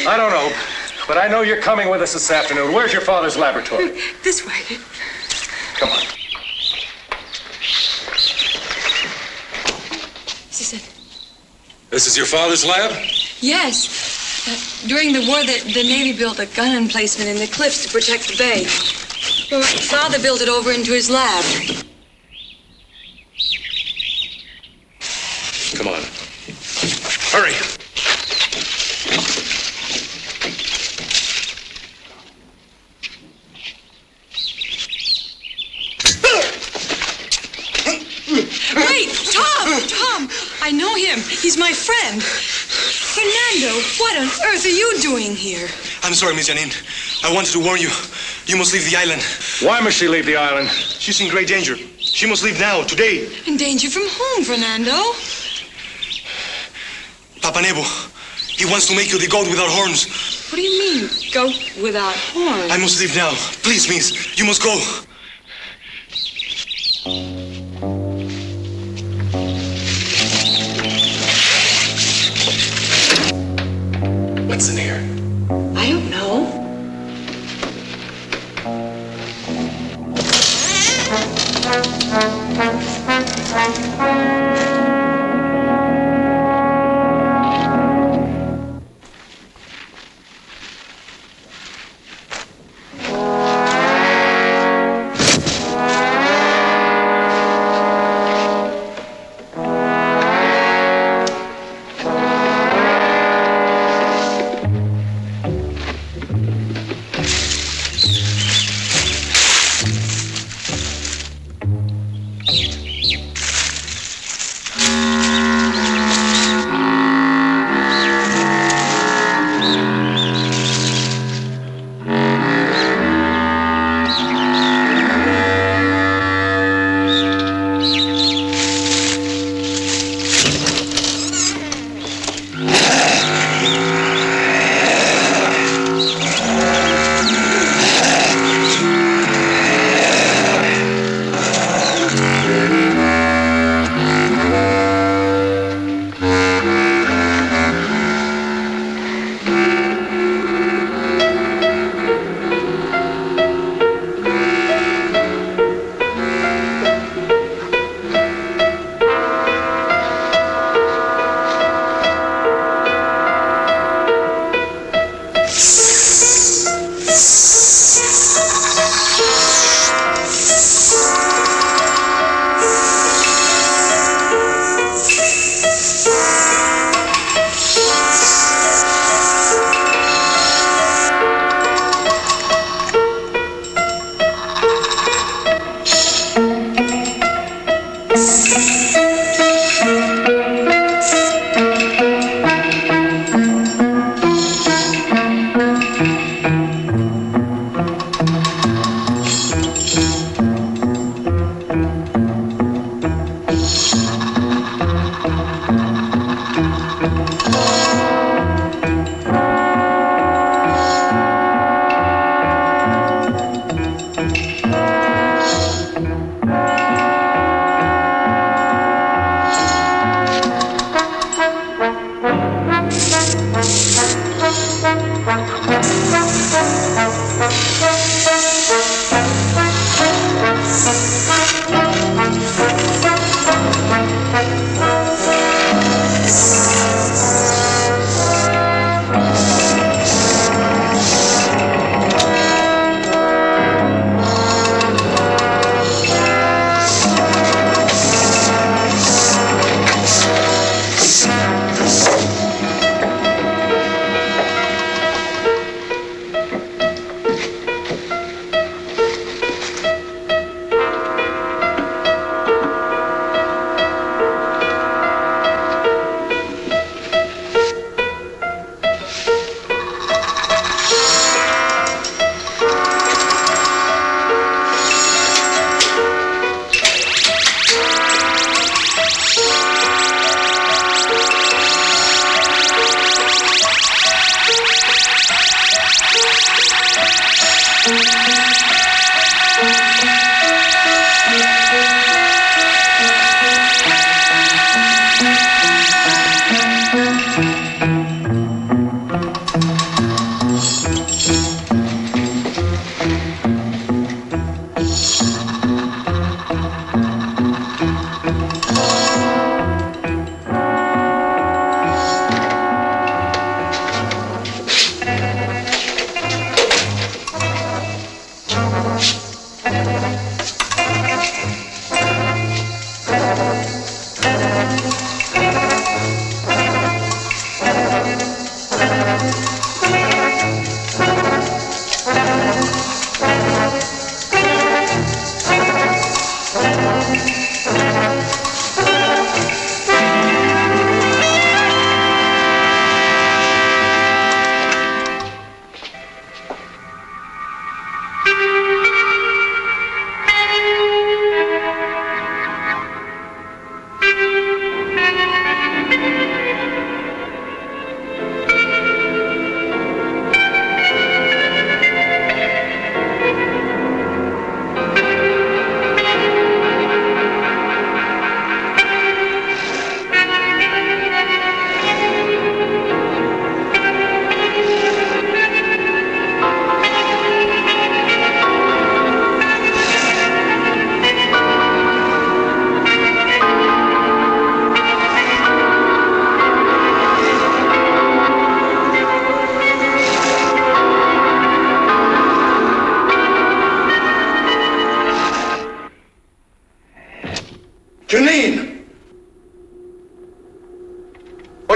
I don't know, but I know you're coming with us this afternoon. Where's your father's laboratory? This way. Come on. This is it. This is your father's lab? Yes. During the war, the Navy built a gun emplacement in the cliffs to protect the bay. Well, my father built it over into his lab. Come on. Hurry. Wait, Tom! I know him. He's my friend. Fernando, what on earth are you doing here? I'm sorry, Miss Janine. I wanted to warn you. You must leave the island. Why must she leave the island? She's in great danger. She must leave now, today. In danger from whom, Fernando? Papa Nebo, he wants to make you the goat without horns. What do you mean, goat without horns? I must leave now. Please, miss, you must go. What's in here? I don't know.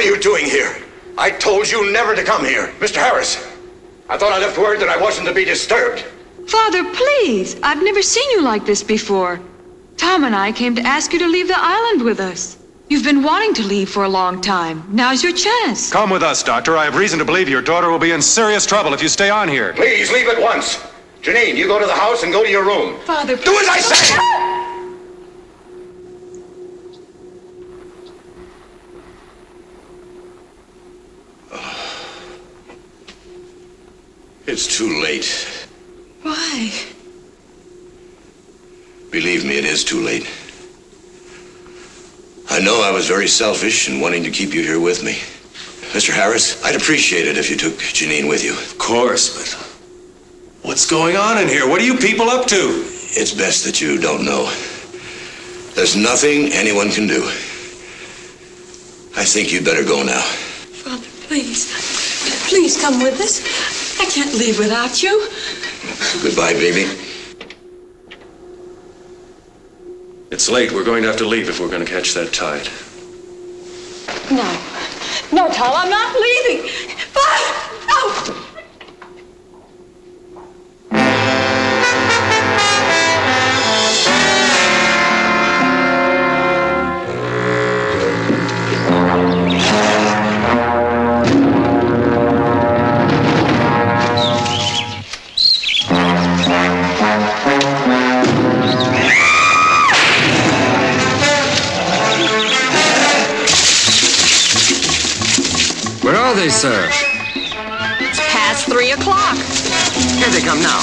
What are you doing here? I told you never to come here. Mr. Harris, I thought I left word that I wasn't to be disturbed. Father, please. I've never seen you like this before. Tom and I came to ask you to leave the island with us. You've been wanting to leave for a long time. Now's your chance. Come with us, Doctor. I have reason to believe your daughter will be in serious trouble if you stay on here. Please, leave at once. Janine, you go to the house and go to your room. Father, do as I say! It's too late. Why? Believe me, it is too late. I know I was very selfish in wanting to keep you here with me. Mr. Harris, I'd appreciate it if you took Janine with you. Of course, but what's going on in here? What are you people up to? It's best that you don't know. There's nothing anyone can do. I think you'd better go now. Father, please. Please come with us. I can't leave without you. Goodbye, baby. It's late. We're going to have to leave if we're going to catch that tide. No. No, Tom, I'm not leaving. Father, no! Where are they, sir? It's past 3 o'clock. Here they come now.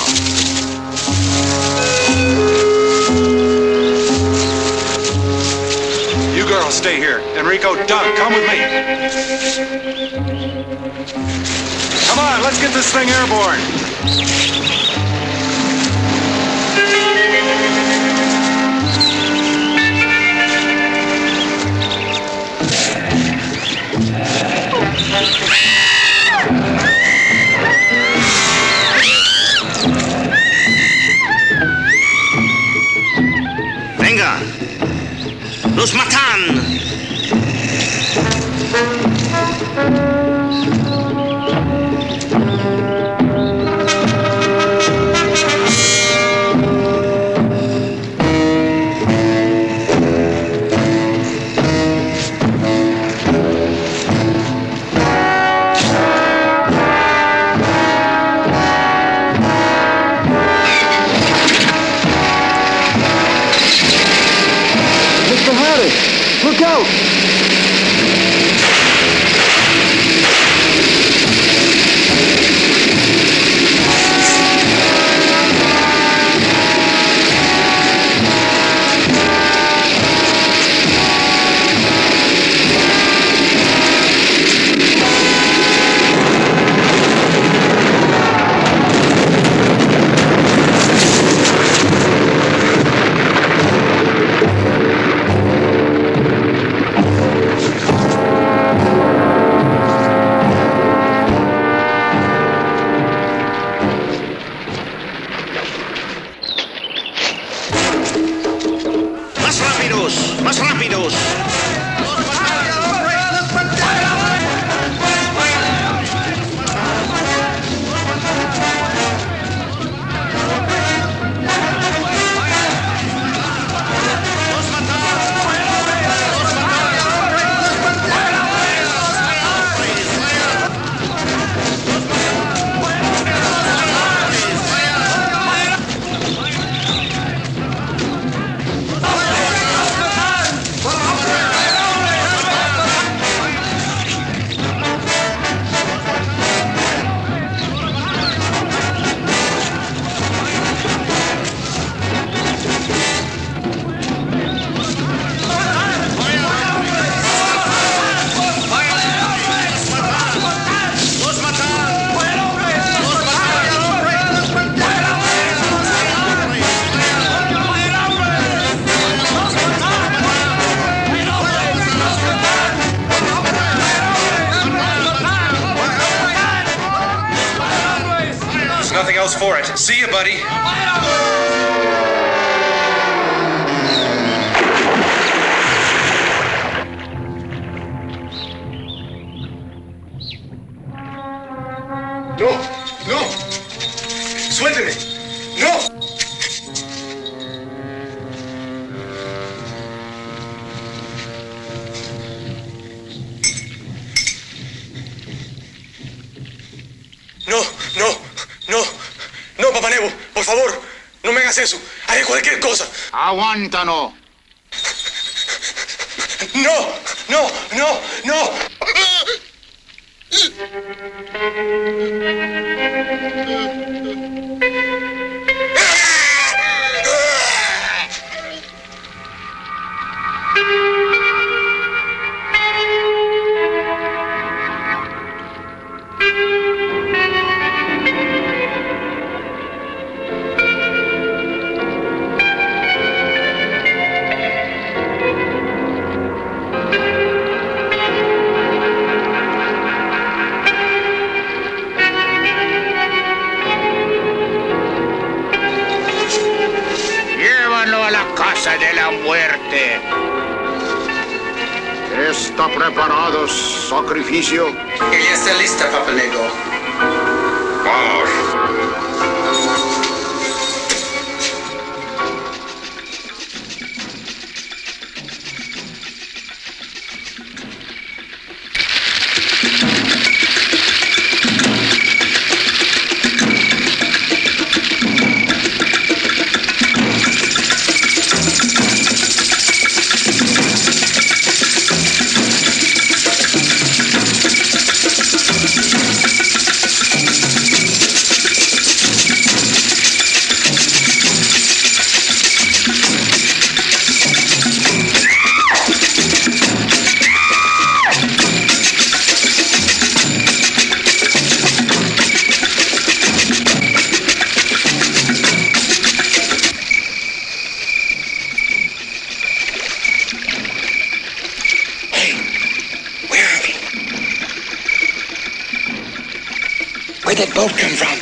You girls stay here. Enrico, Doc, come with me. Come on, let's get this thing airborne. Venga. Los matan. Look out! Más rápidos. Nothing else for it. See you, buddy. No, no. Suélteme. No. No, no, no. No, Papá Nebo, por favor, no me hagas eso. Haré cualquier cosa. Aguántalo. No, no, no, no. Llévanlo a la casa de la muerte. ¿Está preparado sacrificio? Ella está lista, Papa Nego. Vamos. Where'd that boat come from?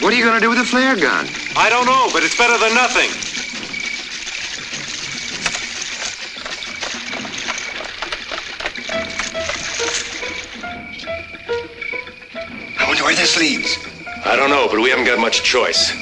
What are you going to do with a flare gun? I don't know, but it's better than nothing. I wonder where this leads. I don't know, but we haven't got much choice.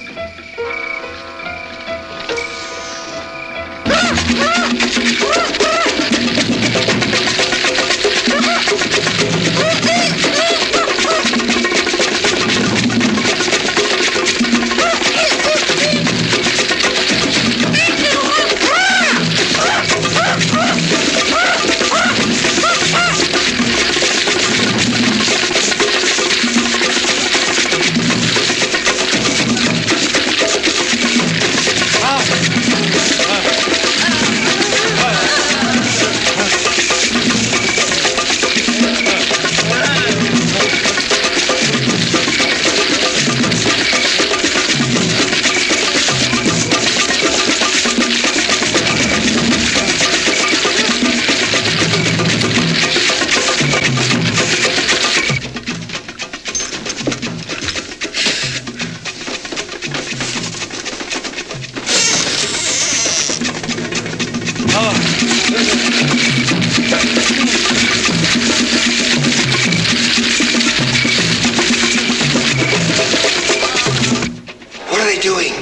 What are they doing?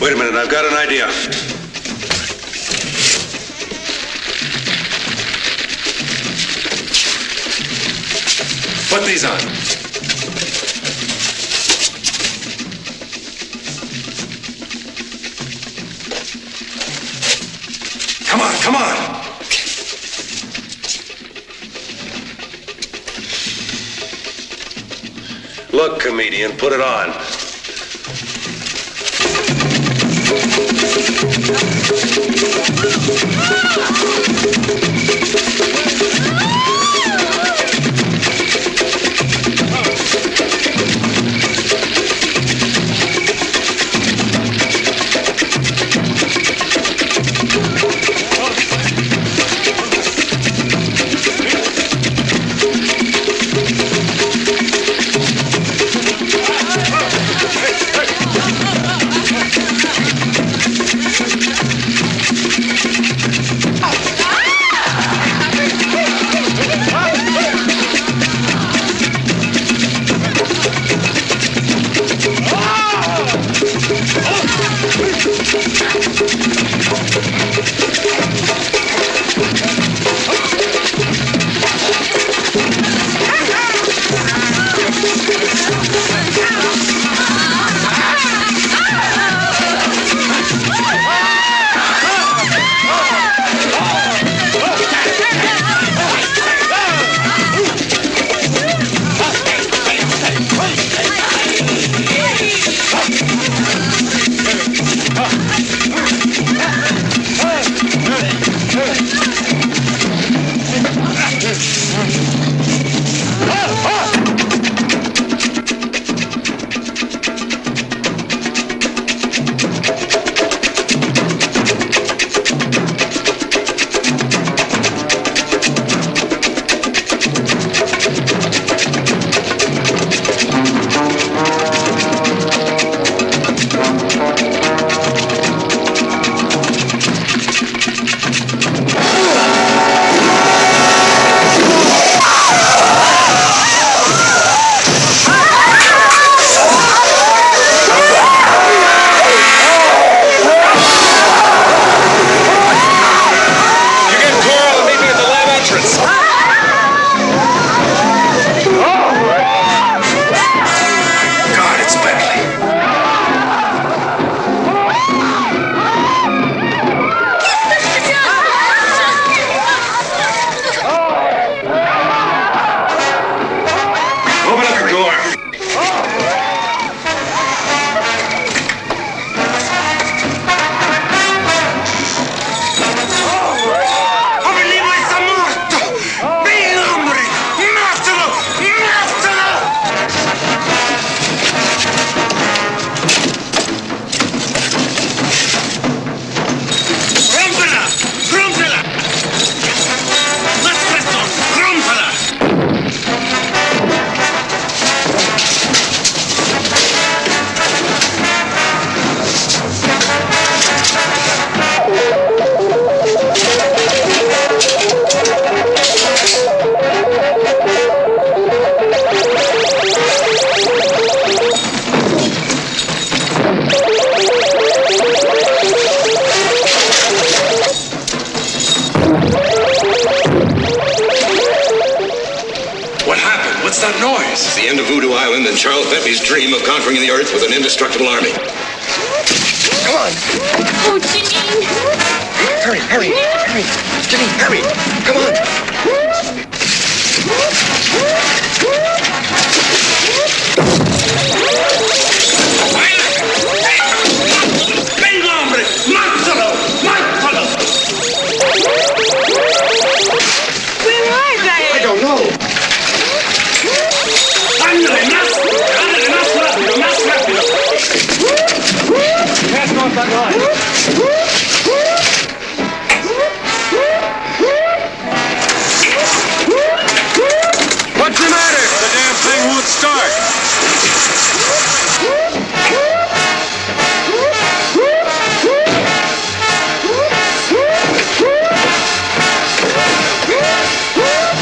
Wait a minute, I've got an idea. Put these on. Come on, come on. Look, comedian, put it on. What's that noise? It's the end of Voodoo Island and Charles Pepe's dream of conquering the earth with an indestructible army. Come on. Oh, Janine. Hurry, hurry, hurry. Janine, hurry. Come on. Venga, hombre. Mátalo. Mátalo. Where are they? I don't know. Ándale, más rápido, más rápido. Pass off that line. What's the matter? The damn thing won't start.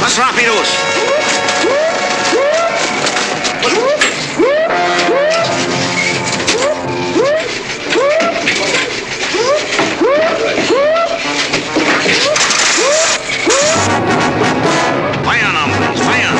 Más rápidos. Vayan, hombres, vayan.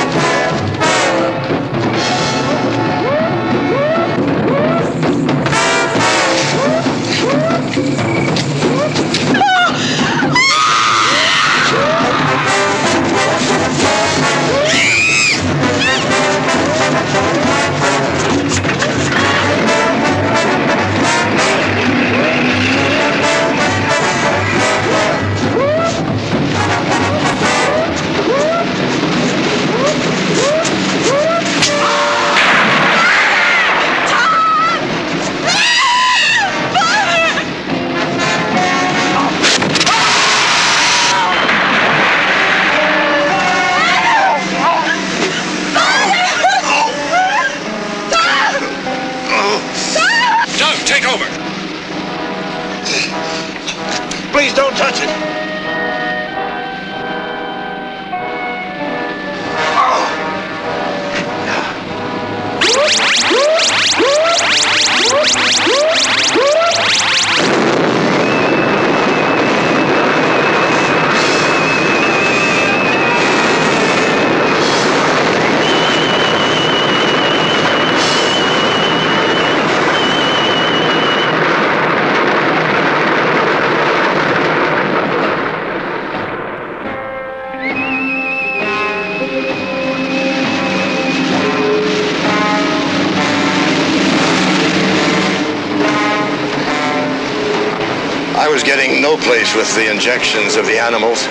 no place with the injections of the animals.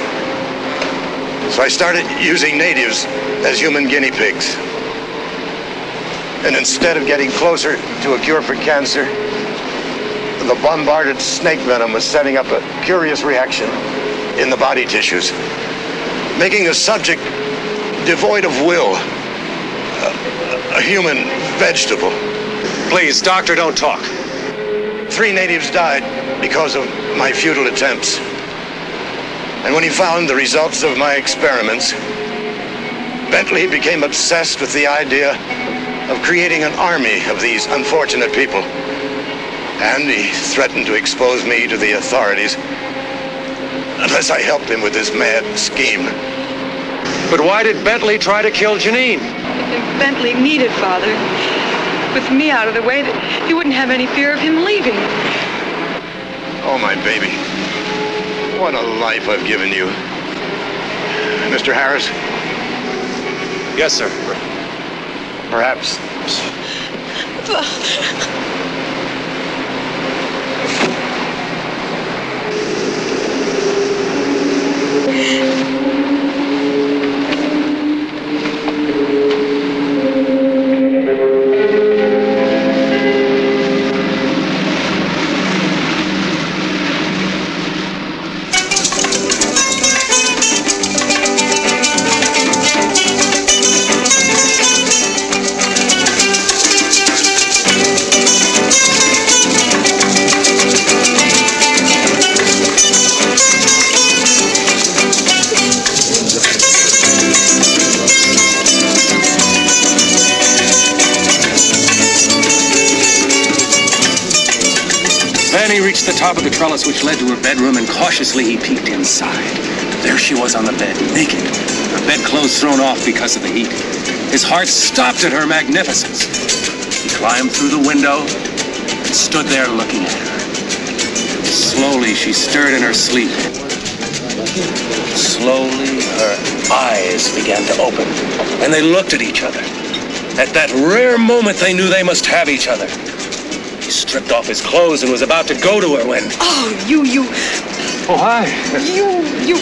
So I started using natives as human guinea pigs. And instead of getting closer to a cure for cancer, the bombarded snake venom was setting up a curious reaction in the body tissues, making the subject devoid of will, a human vegetable. Please, doctor, don't talk. 3 natives died because of my futile attempts. And when he found the results of my experiments, Bentley became obsessed with the idea of creating an army of these unfortunate people. And he threatened to expose me to the authorities unless I helped him with this mad scheme. But why did Bentley try to kill Janine? If Bentley needed Father, with me out of the way, that he wouldn't have any fear of him leaving. Oh, my baby. What a life I've given you. Mr. Harris? Yes, sir. Perhaps. He reached the top of the trellis which led to her bedroom, and cautiously he peeked inside. There she was on the bed, naked, her bedclothes thrown off because of the heat. His heart stopped at her magnificence. He climbed through the window and stood there looking at her. Slowly she stirred in her sleep. Slowly her eyes began to open, and they looked at each other. At that rare moment they knew they must have each other. He stripped off his clothes and was about to go to her when... Oh, you... Oh, hi. You...